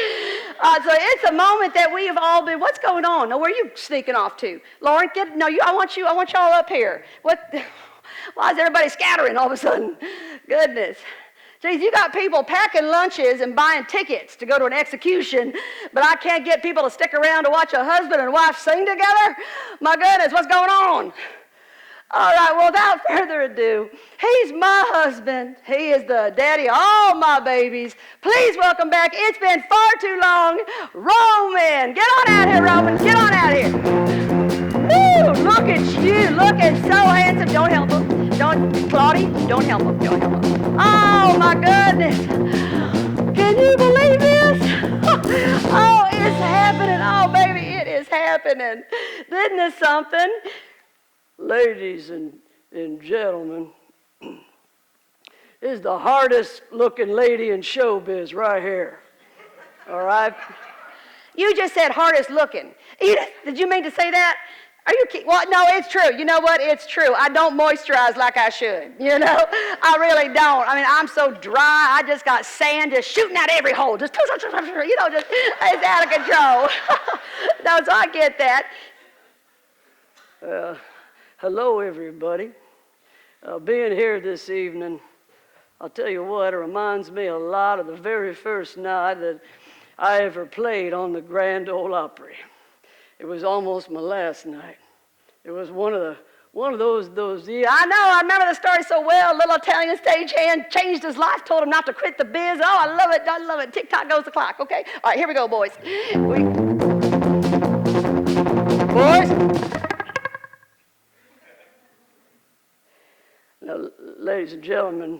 So it's a moment that we have all been, what's going on? Now, where are you sneaking off to? Lauren, I want y'all up here. Why is everybody scattering all of a sudden? Goodness. Geez, you got people packing lunches and buying tickets to go to an execution, but I can't get people to stick around to watch a husband and wife sing together? My goodness, what's going on? All right, well, without further ado, he's my husband. He is the daddy of all my babies. Please welcome back. It's been far too long, Roman. Get on out here, Roman. Get on out here. Woo, look at you, looking so handsome. Don't help him. Claudie, don't help him. Don't help him. Oh, my goodness. Can you believe this? Oh, it's happening. Oh, baby, it is happening. Isn't this something? Ladies and gentlemen, is the hardest looking lady in showbiz right here. All right? You just said hardest looking. Edith, did you mean to say that? Are you kidding? Well, no, it's true. You know what? It's true. I don't moisturize like I should. You know? I really don't. I mean, I'm so dry. I just got sand just shooting out every hole. Just, just it's out of control. No, so I get that. Hello, everybody. Being here this evening, I'll tell you what, it reminds me a lot of the very first night that I ever played on the Grand Ole Opry. It was almost my last night. It was one of those. Yeah, I remember the story so well. A little Italian stagehand changed his life, told him not to quit the biz. Oh, I love it. Tick-tock goes the clock, okay? All right, here we go, boys. Boys? Now, ladies and gentlemen,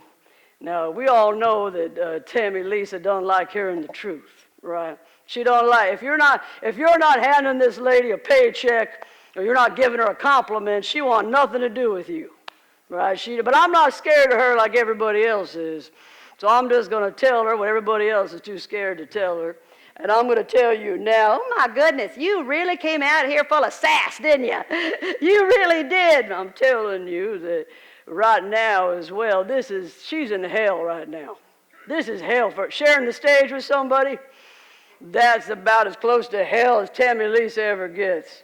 now we all know that Tammy Lisa don't like hearing the truth, right? She don't like, if you're not handing this lady a paycheck or you're not giving her a compliment, she want nothing to do with you, right? But I'm not scared of her like everybody else is. So I'm just going to tell her what everybody else is too scared to tell her. And I'm going to tell you now, oh my goodness, you really came out here full of sass, didn't you? You really did. I'm telling you that right now as well, she's in hell right now. This is hell for sharing the stage with somebody. That's about as close to hell as Tammy Lisa ever gets.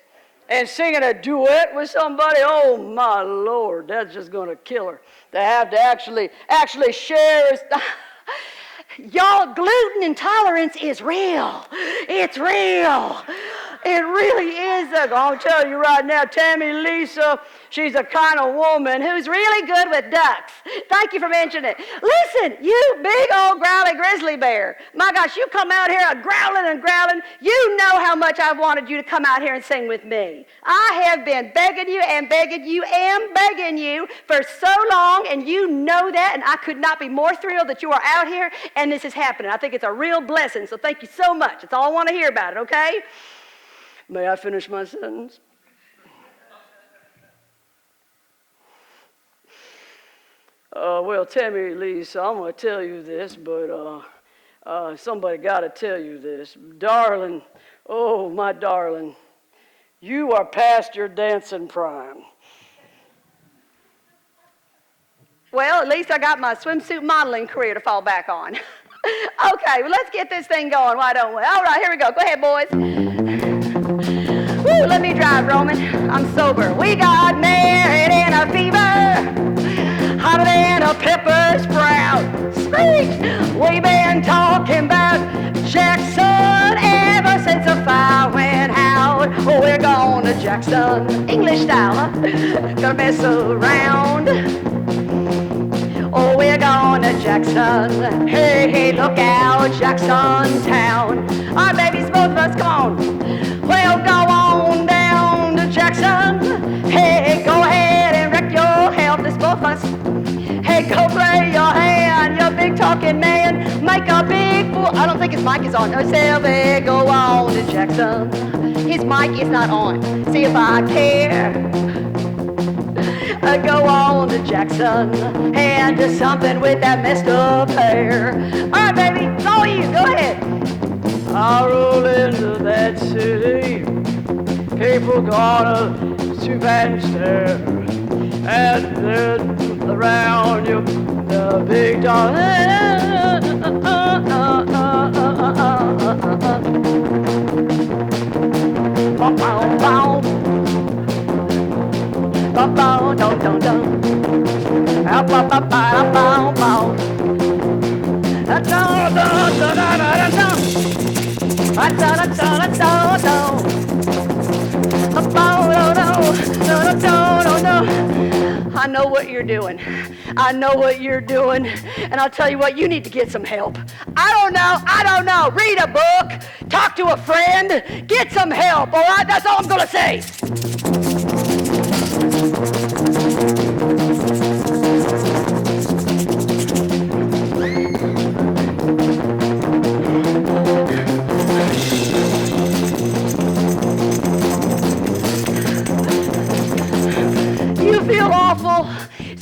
And singing a duet with somebody, oh my Lord, that's just going to kill her. To have to actually share. Y'all, gluten intolerance is real. It's real. It really is. I'll tell you right now, Tammy Lisa, she's the kind of woman who's really good with ducks. Thank you for mentioning it. Listen, you big old growly grizzly bear. My gosh, you come out here growling and growling. You know how much I've wanted you to come out here and sing with me. I have been begging you and begging you and begging you for so long, and you know that, and I could not be more thrilled that you are out here and this is happening. I think it's a real blessing, so thank you so much. That's all I want to hear about it, okay? May I finish my sentence? Well, Tammy Lisa, I'm going to tell you this, but somebody got to tell you this. Darling, oh, my darling, you are past your dancing prime. Well, at least I got my swimsuit modeling career to fall back on. Okay, well, let's get this thing going, why don't we? All right, here we go. Go ahead, boys. Woo, let me drive, Roman. I'm sober. We got married in a fever, hotter than a pepper sprout. Screech! We've been talking about Jackson ever since the fire went out. Oh, we're going to Jackson, English style, huh? Gonna mess around. Oh, we're going to Jackson. Hey, hey, look out, Jackson Town. All right, babies, both of us, come on. Well, go on down to Jackson. Hey, go ahead and wreck your health, it's both of us. Hey, go play your hand, you big talking man. Make a big fool. I don't think his mic is on. Hey, go on to Jackson. His mic is not on. See if I care. Go on to Jackson and do something with that messed up hair. All right, baby, it's all you. Go ahead. I roll into that city, people gonna stoop and stare, and then around you, the big dog. Bow, dum, dum, dum. Bow, bow, bow, bow, bow, bow. Da, da, da, da, da, da, da. Da, da, da, da, da, da. Bow, da, da, da, da, da. I know what you're doing. I know what you're doing. And I'll tell you what, you need to get some help. I don't know. Read a book. Talk to a friend. Get some help, all right? That's all I'm going to say.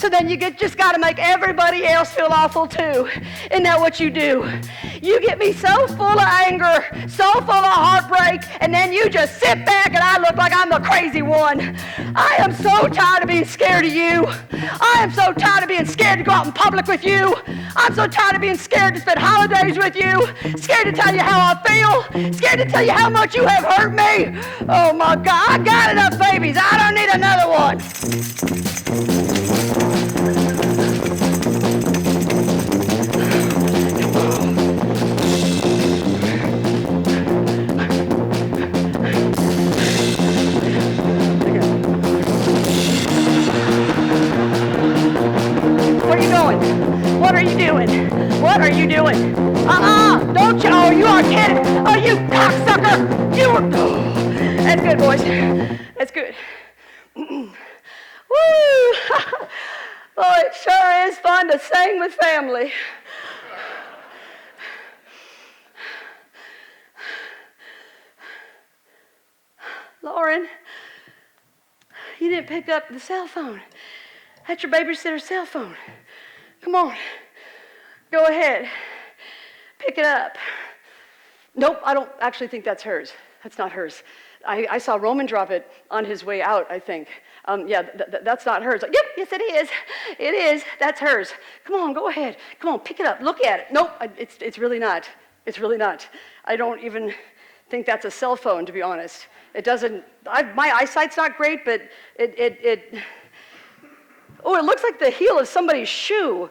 So then you just got to make everybody else feel awful too. Isn't that what you do? You get me so full of anger, so full of heartbreak, and then you just sit back and I look like I'm the crazy one. I am so tired of being scared of you. I am so tired of being scared to go out in public with you. I'm so tired of being scared to spend holidays with you. Scared to tell you how I feel. Scared to tell you how much you have hurt me. Oh my God, I got enough babies. I don't need another one. Where are you going? What are you doing? What are you doing? Don't you? Oh, you are kidding. Oh, you cocksucker. You were. Oh, that's good, boys. That's good. Woo! Oh, it sure is fun to sing with family. Lauren, you didn't pick up the cell phone. That's your babysitter's cell phone. Come on. Go ahead. Pick it up. Nope, I don't actually think that's hers. That's not hers. I saw Roman drop it on his way out, I think. That's not hers. Yep, yes it is. It is. That's hers. Come on, go ahead. Come on, pick it up. Look at it. Nope, it's really not. It's really not. I don't even think that's a cell phone, to be honest. It doesn't, my eyesight's not great, but oh, it looks like the heel of somebody's shoe.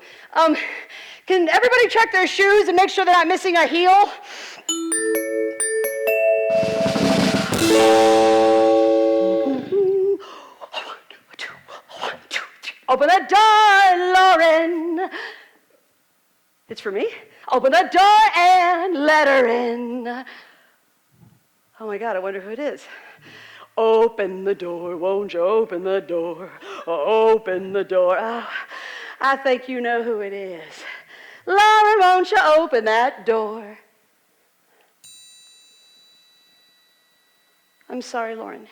Can everybody check their shoes and make sure they're not missing a heel? Open the door, Lauren. It's for me? Open the door and let her in. Oh my God, I wonder who it is. Open the door, won't you open the door? Open the door. Oh, I think you know who it is. Lauren, won't you open that door? I'm sorry, Lauren.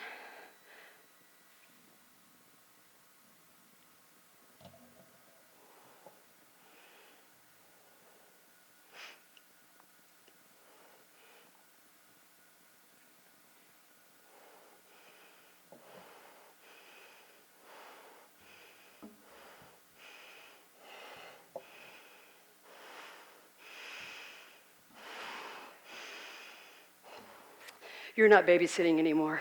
You're not babysitting anymore.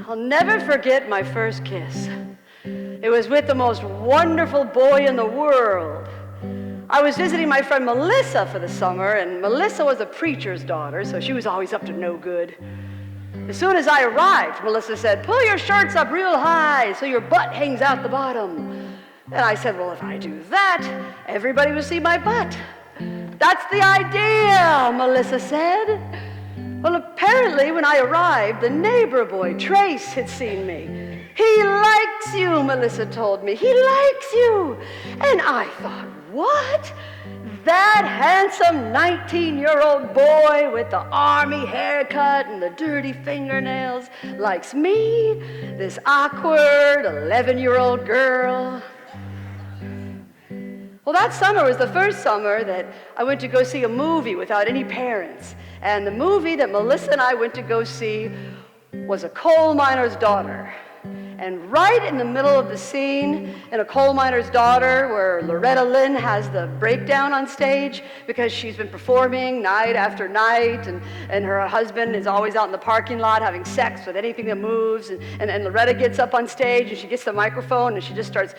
I'll never forget my first kiss. It was with the most wonderful boy in the world. I was visiting my friend Melissa for the summer, and Melissa was a preacher's daughter, so she was always up to no good. As soon as I arrived, Melissa said, "Pull your shirts up real high so your butt hangs out the bottom." And I said, "Well, if I do that, everybody will see my butt." "That's the idea," Melissa said. Well, apparently when I arrived, the neighbor boy, Trace, had seen me. "He likes you," Melissa told me. "He likes you." And I thought, what? That handsome 19-year-old boy with the army haircut and the dirty fingernails likes me, this awkward 11-year-old girl. Well, that summer was the first summer that I went to go see a movie without any parents. And the movie that Melissa and I went to go see was A Coal Miner's Daughter. And right in the middle of the scene in A Coal Miner's Daughter, where Loretta Lynn has the breakdown on stage because she's been performing night after night, and her husband is always out in the parking lot having sex with anything that moves, and Loretta gets up on stage and she gets the microphone and she just starts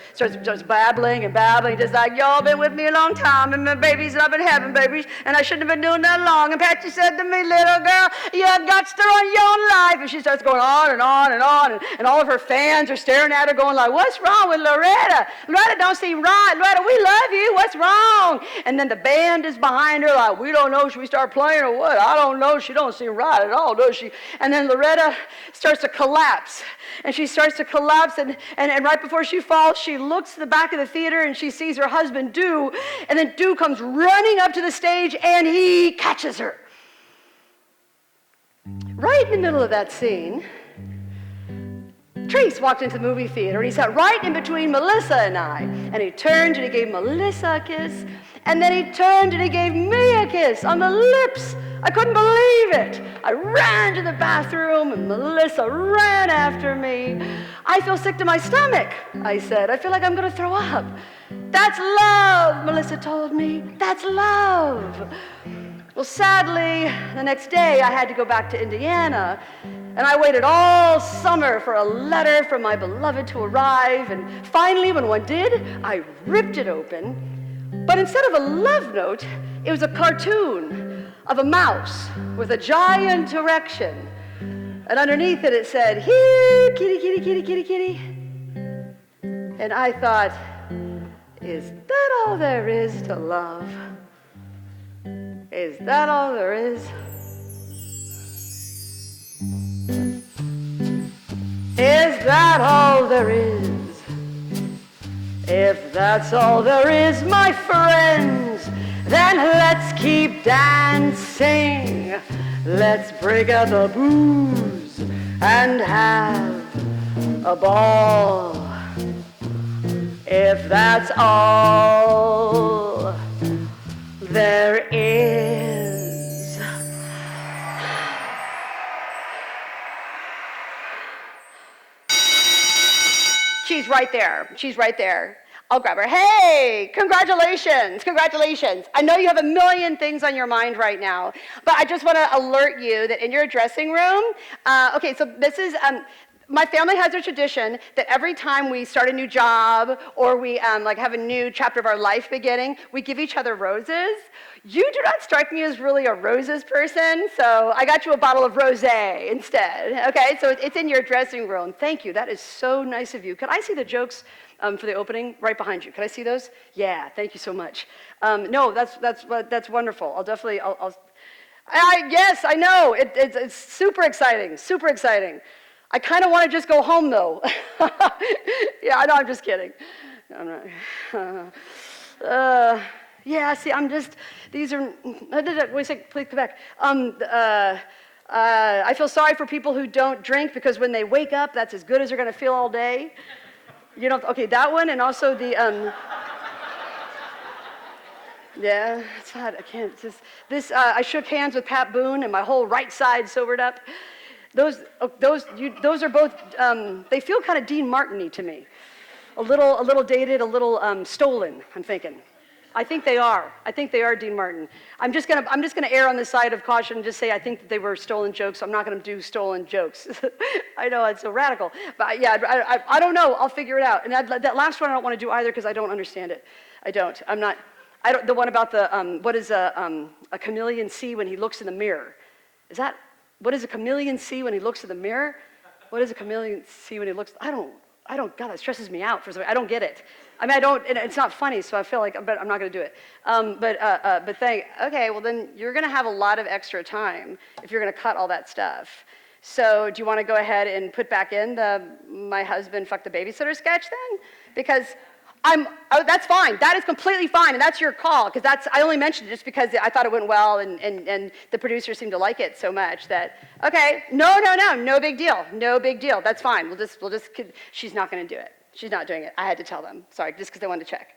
babbling and babbling, just like, "Y'all been with me a long time, and my babies, and I've been having babies, and I shouldn't have been doing that long, and Patsy said to me, 'Little girl, you have got to run your own life,'" and she starts going on and on and on, and all of her fans fans are staring at her going like, what's wrong with Loretta? Loretta don't seem right. Loretta, we love you. What's wrong? And then the band is behind her like, we don't know. Should we start playing or what? I don't know. She don't seem right at all, does she? And then Loretta starts to collapse. And she starts to collapse. And right before she falls, she looks to the back of the theater and she sees her husband, Dew. And then Dew comes running up to the stage and he catches her. Right in the middle of that scene, Trace walked into the movie theater and he sat right in between Melissa and I. And he turned and he gave Melissa a kiss. And then he turned and he gave me a kiss on the lips. I couldn't believe it. I ran to the bathroom and Melissa ran after me. I feel sick to my stomach, I said. I feel like I'm going to throw up. That's love, Melissa told me. That's love. Well, sadly, the next day I had to go back to Indiana, and I waited all summer for a letter from my beloved to arrive, and finally, when one did, I ripped it open. But instead of a love note, it was a cartoon of a mouse with a giant erection. And underneath it, it said, here, kitty, kitty, kitty, kitty, kitty. And I thought, is that all there is to love? Is that all there is? Is that all there is? If that's all there is, my friends, then let's keep dancing. Let's break out the booze and have a ball. If that's all there is. She's right there. She's right there. I'll grab her. Hey, congratulations, congratulations. I know you have a million things on your mind right now, but I just want to alert you that in your dressing room, okay, so this is, my family has a tradition that every time we start a new job or we like have a new chapter of our life beginning, we give each other roses. You do not strike me as really a roses person, so I got you a bottle of rosé instead. Okay, so it's in your dressing room. Thank you. That is so nice of you. Could I see the jokes for the opening right behind you? Could I see those? Yeah, thank you so much. No, that's wonderful. I'll definitely. Yes, I know. It's super exciting. Super exciting. I kind of want to just go home, though. Yeah, I know, I'm just kidding. No, I'm not. Yeah, see, I'm just, these are, wait a second, please come back. I feel sorry for people who don't drink because when they wake up, that's as good as they're going to feel all day. You know, okay, that one, and also the, yeah, it's not, I can't, it's just, I shook hands with Pat Boone and my whole right side sobered up. Those are both, they feel kind of Dean Martin-y to me. A little dated, a little stolen, I'm thinking. I think they are. I think they are Dean Martin. I'm just gonna err on the side of caution and just say I think that they were stolen jokes. I'm not gonna do stolen jokes. I know it's so radical, but yeah, I don't know. I'll figure it out. And that last one I don't want to do either because I don't understand it. I don't. The one about the what does a chameleon see when he looks in the mirror? What does a chameleon see when he looks in the mirror? What does a chameleon see when he looks? I don't. God, that stresses me out. I don't get it. I mean, it's not funny, so I feel like, but I'm not going to do it. Okay, well then you're going to have a lot of extra time if you're going to cut all that stuff. So do you want to go ahead and put back in the my husband fucked the babysitter sketch then? Because that's fine. That is completely fine, and that's your call, because I only mentioned it just because I thought it went well, and the producer seemed to like it so much that, okay, no big deal. That's fine. We'll just, she's not going to do it. She's not doing it. I had to tell them. Sorry, just because I wanted to check.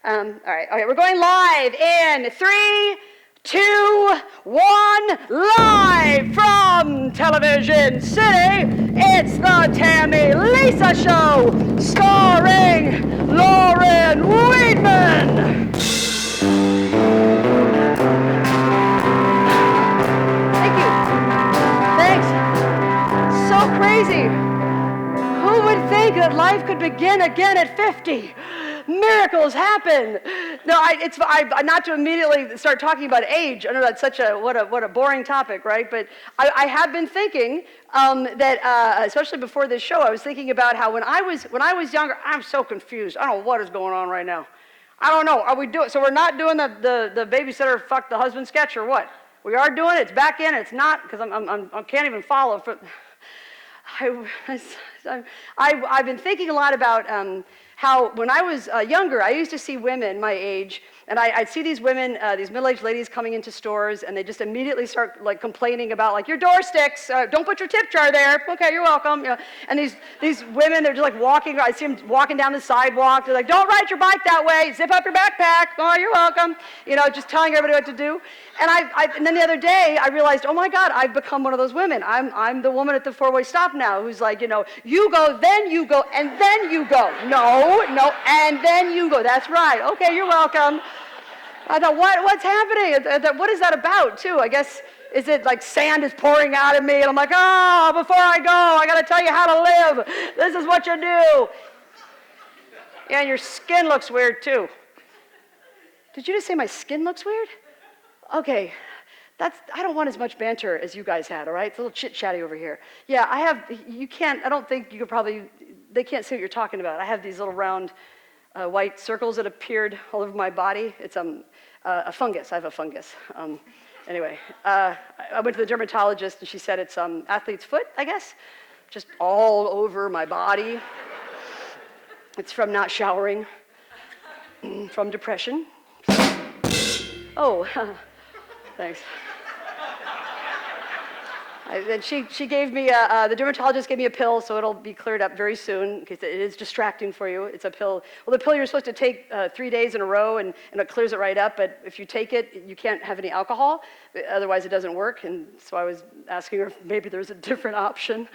All right, we're going live in 3, 2, 1, live from Television City. It's the Tammy Lisa Show, starring Lauren Weedman. Thank you. Thanks. So crazy. Who would think that life could begin again at 50? Miracles happen. No, not to immediately start talking about age. I know that's such what a boring topic, right? But I have been thinking that, especially before this show, I was thinking about how when I was younger, I'm so confused. I don't know what is going on right now. I don't know. Are we doing? So we're not doing the babysitter fuck the husband sketch or what? We are doing it. It's back in. It's not because I can't even follow. I've been thinking a lot about how when I was younger, I used to see women my age, and I'd see these women, these middle-aged ladies coming into stores, and they just immediately start like complaining about like your door sticks. Don't put your tip jar there. Okay, you're welcome. You know, and these women, they're just like walking. I see them walking down the sidewalk. They're like, don't ride your bike that way. Zip up your backpack. Oh, you're welcome. You know, just telling everybody what to do. And and then the other day, I realized, oh my God, I've become one of those women. I'm the woman at the four-way stop now who's like, you know, you go, then you go, and then you go. No, and then you go. That's right. Okay, you're welcome. I thought, what's happening? What is that about, too? I guess, is it like sand is pouring out of me, and I'm like, oh, before I go, I got to tell you how to live. This is what you do. Yeah, and your skin looks weird, too. Did you just say my skin looks weird? Okay, I don't want as much banter as you guys had, all right? It's a little chit-chatty over here. Yeah, I don't think you could probably, they can't see what you're talking about. I have these little round white circles that appeared all over my body. It's a fungus. I have a fungus. Anyway, I went to the dermatologist, and she said it's athlete's foot, I guess, just all over my body. It's from not showering, from depression. Oh, thanks. Then she gave me, the dermatologist gave me a pill, so it'll be cleared up very soon, because it is distracting for you. It's a pill. Well, the pill you're supposed to take 3 days in a row, and it clears it right up, but if you take it, you can't have any alcohol, otherwise it doesn't work, and so I was asking her if maybe there's a different option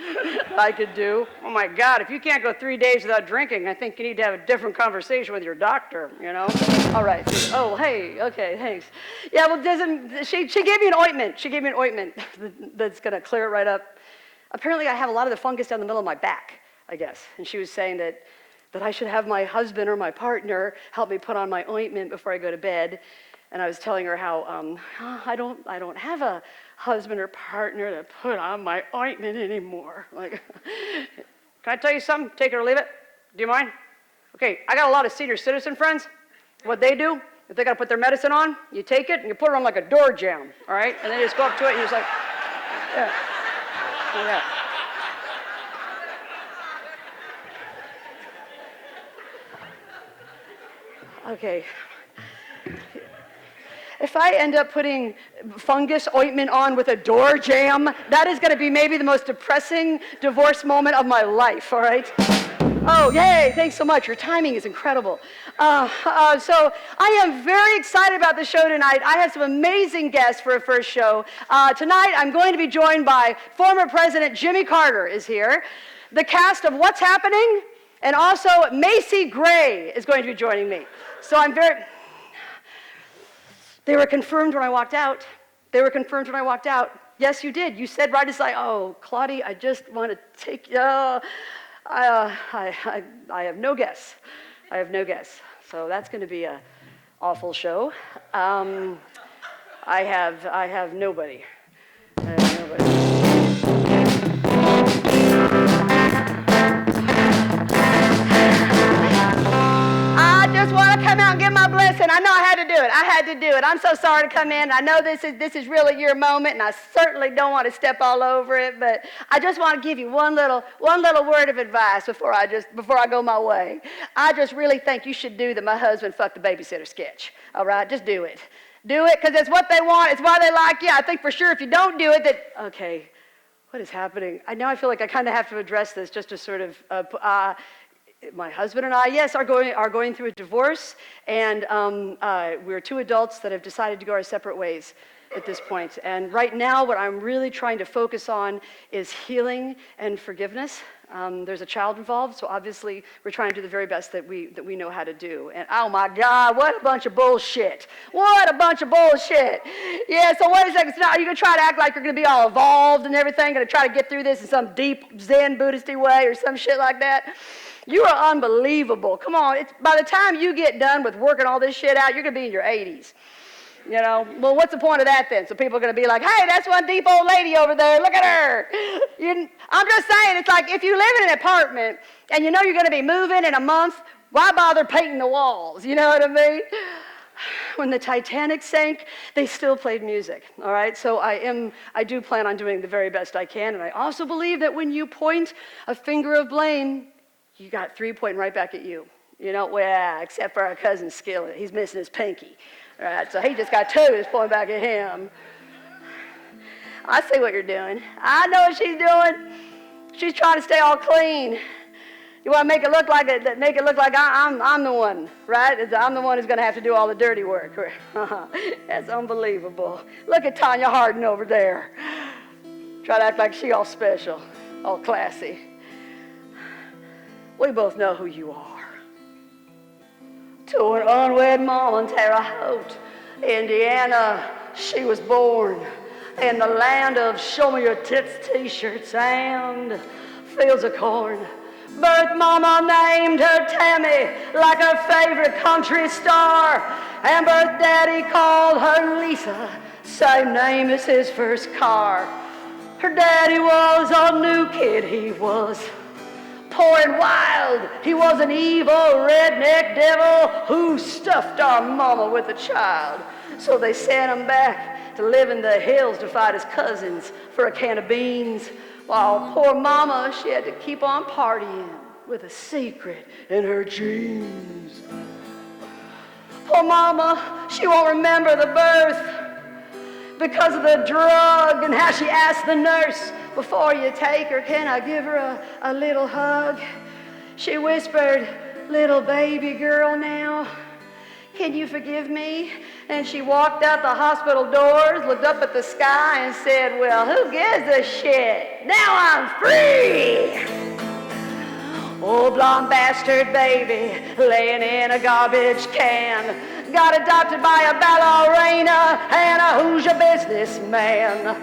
I could do. Oh my God, if you can't go 3 days without drinking, I think you need to have a different conversation with your doctor, you know? All right. Oh, hey, okay, thanks. Yeah, well, she gave me an ointment. She gave me an ointment that's going to clear it right up. Apparently, I have a lot of the fungus down the middle of my back, I guess. And she was saying that I should have my husband or my partner help me put on my ointment before I go to bed. And I was telling her how I don't have a husband or partner to put on my ointment anymore. Like, can I tell you something? Take it or leave it. Do you mind? Okay, I got a lot of senior citizen friends. What they do, if they got to put their medicine on, you take it and you put it on like a door jamb, all right? And then you just go up to it and you're just like, yeah. Yeah. Okay. If I end up putting fungus ointment on with a door jamb, that is going to be maybe the most depressing divorce moment of my life, all right? Oh, yay, thanks so much. Your timing is incredible. So I am very excited about the show tonight. I have some amazing guests for a first show. Tonight, I'm going to be joined by former President Jimmy Carter is here, the cast of What's Happening, and also Macy Gray is going to be joining me. So I'm very... They were confirmed when I walked out. They were confirmed when I walked out. Yes, you did. You said right as oh, Claudia, I just want to take you... I have no guess. I have no guess. So that's going to be an awful show. I have nobody. I have nobody. I just want to come out and give my blessing. I know I had to do it. I had to do it. I'm so sorry to come in. I know this is really your moment, and I certainly don't want to step all over it, but I just want to give you one little word of advice before I go my way. I just really think you should do the My Husband Fucked the Babysitter sketch. All right? Just do it. Do it because it's what they want. It's why they like you. I think for sure if you don't do it, okay, what is happening? I feel like I kind of have to address this just to sort of... my husband and I, yes, are going through a divorce, and we're two adults that have decided to go our separate ways at this point. And right now, what I'm really trying to focus on is healing and forgiveness. There's a child involved, so obviously we're trying to do the very best that we know how to do. And oh my God, what a bunch of bullshit! What a bunch of bullshit! Yeah. So wait a second. So now, are you gonna try to act like you're gonna be all evolved and everything? Gonna try to get through this in some deep Zen Buddhist-y way or some shit like that? You are unbelievable. Come on, by the time you get done with working all this shit out, you're going to be in your 80s. You know, well, what's the point of that then? So people are going to be like, hey, that's one deep old lady over there. Look at her. I'm just saying, it's like if you live in an apartment and you know you're going to be moving in a month, why bother painting the walls? You know what I mean? When the Titanic sank, they still played music, all right? So I do plan on doing the very best I can, and I also believe that when you point a finger of blame, you got 3 pointing right back at you. You know, well, except for our cousin Skillet. He's missing his pinky. All right, so he just got 2 that's pointing back at him. I see what you're doing. I know what she's doing. She's trying to stay all clean. You want to make it look like I'm the one, right? I'm the one who's going to have to do all the dirty work. That's unbelievable. Look at Tanya Hardin over there. Try to act like she all special, all classy. We both know who you are. To an unwed mom in Terre Haute, Indiana, she was born in the land of show me your tits t-shirts and fields of corn. Birth mama named her Tammy like her favorite country star, and birth daddy called her Lisa, same name as his first car. Her daddy was a new kid, he was poor and wild. He was an evil redneck devil who stuffed our mama with a child. So they sent him back to live in the hills to fight his cousins for a can of beans, while poor mama, she had to keep on partying with a secret in her jeans. Poor mama, she won't remember the birth because of the drug and how she asked the nurse, before you take her, can I give her a little hug? She whispered, little baby girl now, can you forgive me? And she walked out the hospital doors, looked up at the sky and said, well, who gives a shit? Now I'm free! Oh, blonde bastard baby, laying in a garbage can, got adopted by a ballerina and a who's your business man.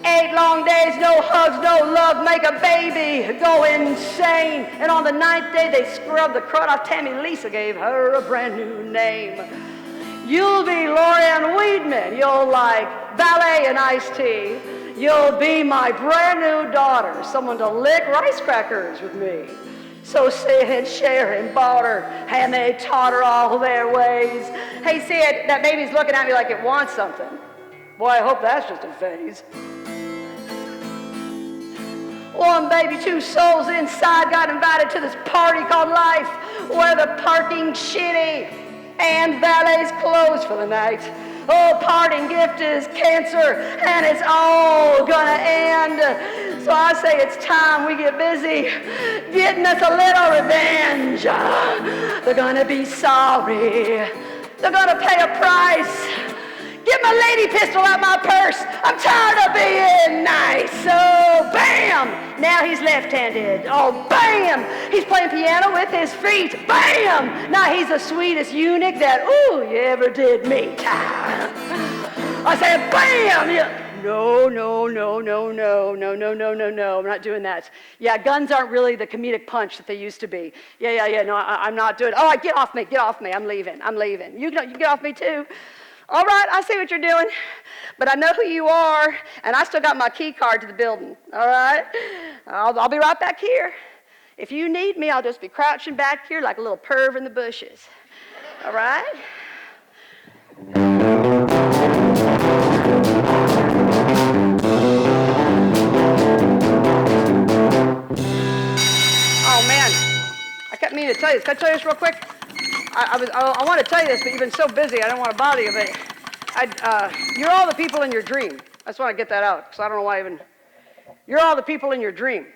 8 long days, no hugs, no love, make a baby go insane. And on the 9th day, they scrubbed the crud off. Tammy Lisa gave her a brand new name. You'll be Lauren Weedman. You'll like ballet and iced tea. You'll be my brand new daughter, someone to lick rice crackers with me. So Sid and Sharon bought her, and they taught her all their ways. Hey, Sid, that baby's looking at me like it wants something. Boy, I hope that's just a phase. One baby, 2 souls inside got invited to this party called life, where the parking's shitty and valet's closed for the night. Oh, parting gift is cancer, and it's all gonna end. So I say it's time we get busy getting us a little revenge. They're gonna be sorry. They're gonna pay a price. Get my lady pistol out my purse. I'm tired of being nice. So, bam! Now he's left-handed. Oh, bam! He's playing piano with his feet. Bam! Now he's the sweetest eunuch that, ooh, you ever did meet. I said, bam! No. I'm not doing that. Yeah, guns aren't really the comedic punch that they used to be. Yeah. No, I'm not doing it. Oh, get off me. I'm leaving. You get off me too. All right, I see what you're doing, but I know who you are, and I still got my key card to the building, all right? I'll be right back here. If you need me, I'll just be crouching back here like a little perv in the bushes, all right? Oh, man, I kept meaning to tell you this. Can I tell you this real quick? I want to tell you this, but you've been so busy, I don't want to bother you, but you're all the people in your dream. I just want to get that out, because I don't know why you're all the people in your dream.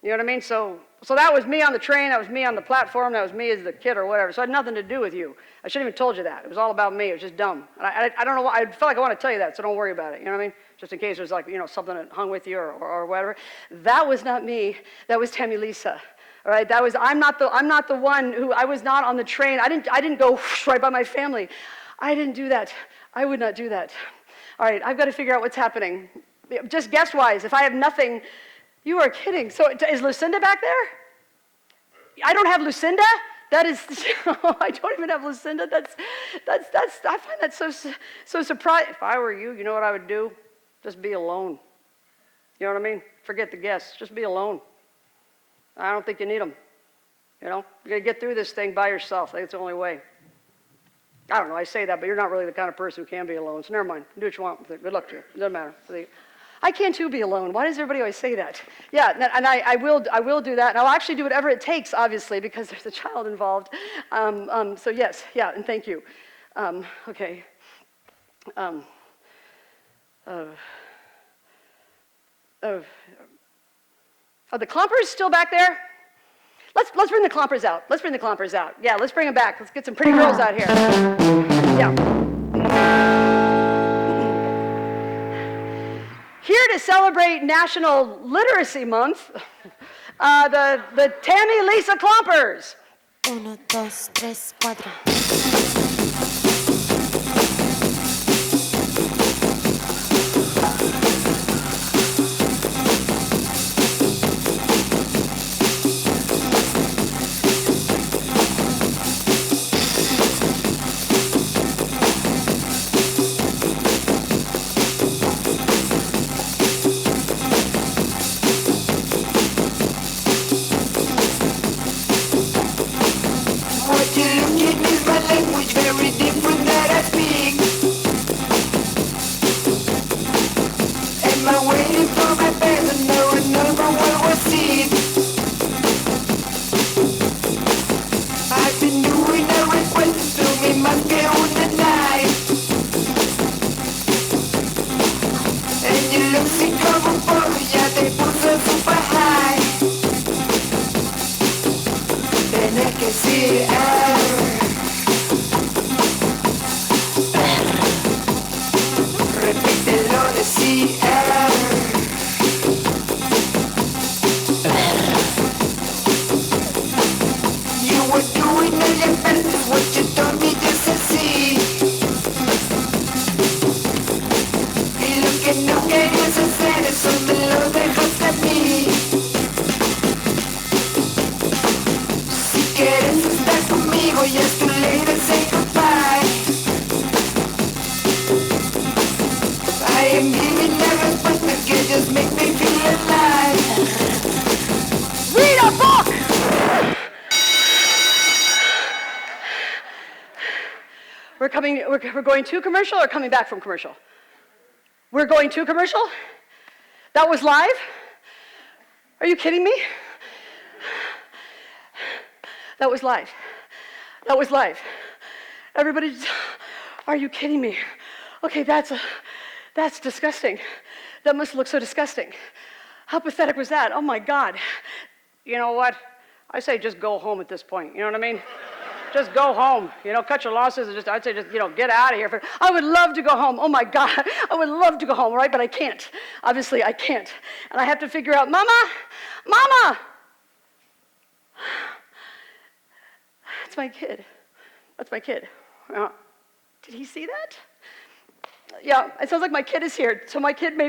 You know what I mean? So that was me on the train, that was me on the platform, that was me as the kid or whatever. So it had nothing to do with you. I shouldn't even told you that. It was all about me. It was just dumb. And I don't know why. I feel like I want to tell you that, so don't worry about it. You know what I mean? Just in case there's like, something that hung with you or whatever. That was not me. That was Tammy Lisa. All right, I'm not the one who, I was not on the train. I didn't go right by my family. I didn't do that. I would not do that. All right, I've got to figure out what's happening. Just guess-wise, if I have nothing, you are kidding. So is Lucinda back there? I don't have Lucinda? That is, I don't even have Lucinda. I find that so surprising. If I were you, you know what I would do? Just be alone. You know what I mean? Forget the guests. Just be alone. I don't think you need them. You know, you got to get through this thing by yourself. I think it's the only way. I don't know, I say that, but you're not really the kind of person who can be alone, so never mind. Do what you want with it. Good luck to you. It doesn't matter. I can too be alone. Why does everybody always say that? Yeah, and I will do that, and I'll actually do whatever it takes, obviously, because there's a child involved. So yes, yeah, and thank you. Okay. Are the clumpers still back there? Let's bring the clumpers out. Let's bring the clumpers out. Yeah, let's bring them back. Let's get some pretty girls out here. Yeah. Here to celebrate National Literacy Month, the Tammy Lisa Clumpers. 1, 2, 3, 4. We're going to commercial or coming back from commercial? We're going to commercial? That was live? Are you kidding me? That was live. That was live. Everybody, are you kidding me? Okay, that's disgusting. That must look so disgusting. How pathetic was that? Oh my God. You know what? I say just go home at this point. You know what I mean? Just go home, you know, cut your losses and I'd say just, you know, get out of here. I would love to go home. Oh my God, I would love to go home, right? But I can't. Obviously, I can't. And I have to figure out, Mama! That's my kid. That's my kid. Did he see that? Yeah, it sounds like my kid is here. So my kid my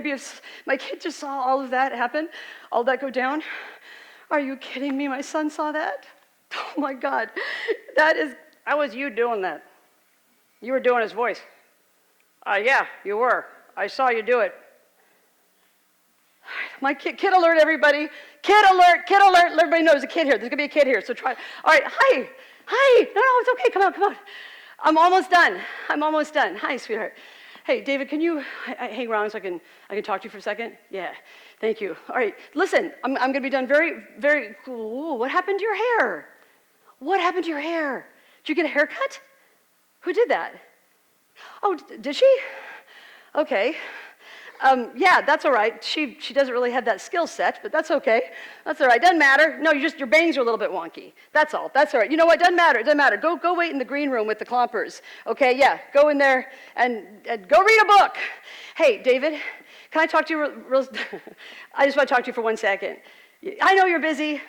kid just saw all of that happen, all that go down. Are you kidding me? My son saw that? Oh my God, how was you doing that? You were doing his voice. Yeah, you were. I saw you do it. My kid alert, everybody. Kid alert. Everybody knows there's a kid here. There's gonna be a kid here, so try. All right, hi. No, it's okay, come on. I'm almost done. Hi, sweetheart. Hey, David, can you hang around so I can talk to you for a second? Yeah, thank you. All right, listen, I'm gonna be done very, very cool. What happened to your hair? Did you get a haircut? Who did that? Oh, did she? Okay. Yeah, that's all right. She doesn't really have that skill set, but that's okay. That's all right. Doesn't matter. No, your bangs are a little bit wonky. That's all. That's all right. You know what? Doesn't matter. Go wait in the green room with the clompers. Okay, yeah. Go in there and go read a book. Hey, David, can I talk to you real I just want to talk to you for 1 second. I know you're busy.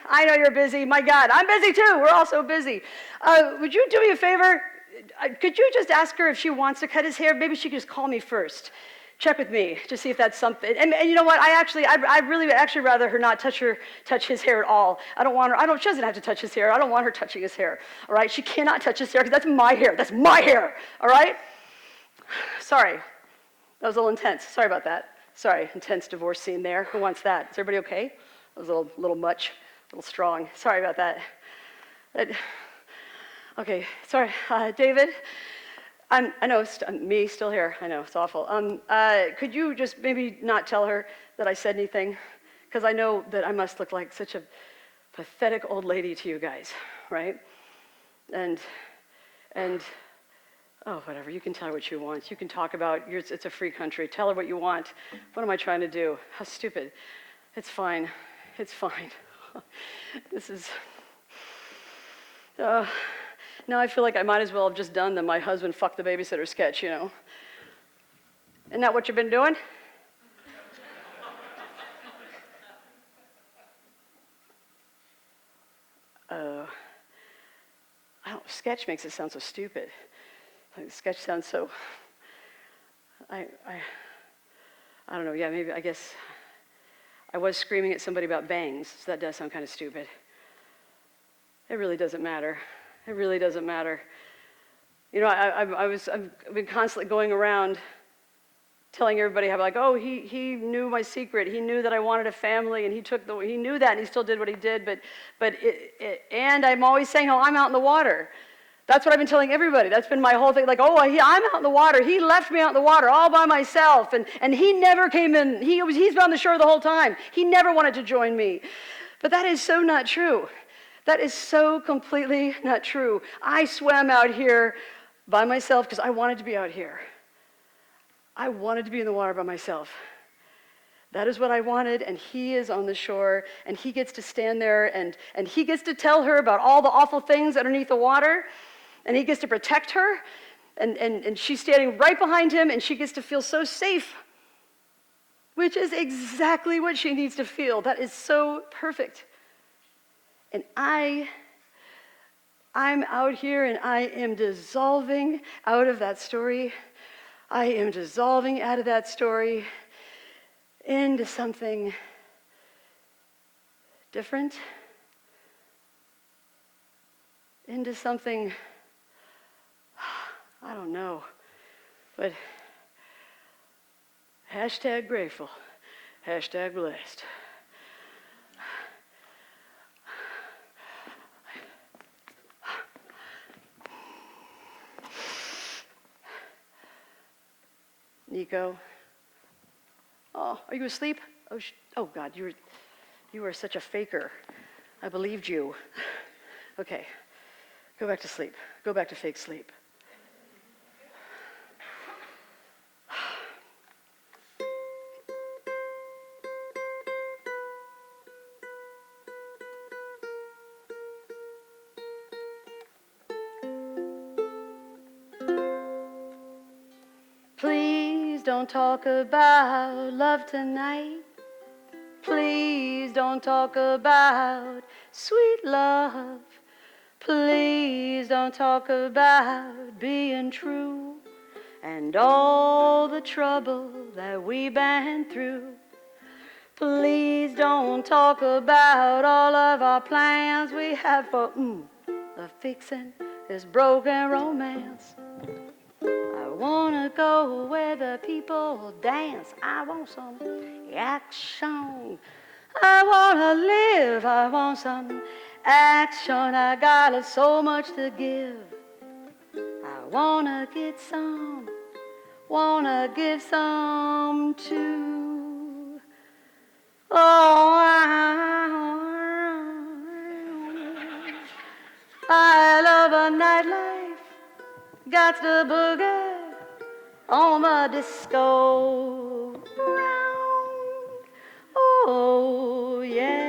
My God, I'm busy too. We're all so busy. Would you do me a favor? Could you just ask her if she wants to cut his hair? Maybe she could just call me first. Check with me to see if that's something. And you know what? I'd really actually rather her not touch his hair at all. I don't want her. She doesn't have to touch his hair. I don't want her touching his hair. All right? She cannot touch his hair because that's my hair. That's my hair. All right? Sorry, that was a little intense. Sorry about that. Sorry, intense divorce scene there. Who wants that? Is everybody okay? That was a little much, a little strong. Sorry about that. Okay, sorry, David. I know it's me still here. I know it's awful. Could you just maybe not tell her that I said anything? Because I know that I must look like such a pathetic old lady to you guys, right? And oh, whatever. You can tell her what you want. You can talk about it's a free country. Tell her what you want. What am I trying to do? How stupid. It's fine. It's fine. This is. Now I feel like I might as well have just done the my husband fucked the babysitter sketch, you know. Isn't that what you've been doing? Sketch makes it sound so stupid. Like, sketch sounds so. I don't know. Yeah, maybe. I guess I was screaming at somebody about bangs, so that does sound kind of stupid. It really doesn't matter. It really doesn't matter. You know, I've been constantly going around telling everybody how, like, oh, he knew my secret. He knew that I wanted a family, and he knew that, and he still did what he did. And I'm always saying how I'm out in the water. That's what I've been telling everybody. That's been my whole thing. Like, oh, I'm out in the water. He left me out in the water all by myself, and he never came in. He's been on the shore the whole time. He never wanted to join me. But that is so not true. That is so completely not true. I swam out here by myself because I wanted to be out here. I wanted to be in the water by myself. That is what I wanted, and he is on the shore, and he gets to stand there, and he gets to tell her about all the awful things underneath the water, and he gets to protect her, and she's standing right behind him, and she gets to feel so safe, which is exactly what she needs to feel. That is so perfect. And I'm out here, and I am dissolving out of that story. I am dissolving out of that story into something different, into something, I don't know, but #grateful, #blessed. Nico. Oh, are you asleep? Oh God, you were such a faker. I believed you. Okay, go back to sleep. Go back to fake sleep. Please don't talk about love tonight. Please don't talk about sweet love. Please don't talk about being true and all the trouble that we've been through. Please don't talk about all of our plans we have for the fixing this broken romance. I wanna go where the people dance. I want some action. I wanna live. I want some action. I got so much to give. I wanna get some. Wanna give some too. Oh, I love a nightlife. Got the boogie on my disco round. Oh, yeah.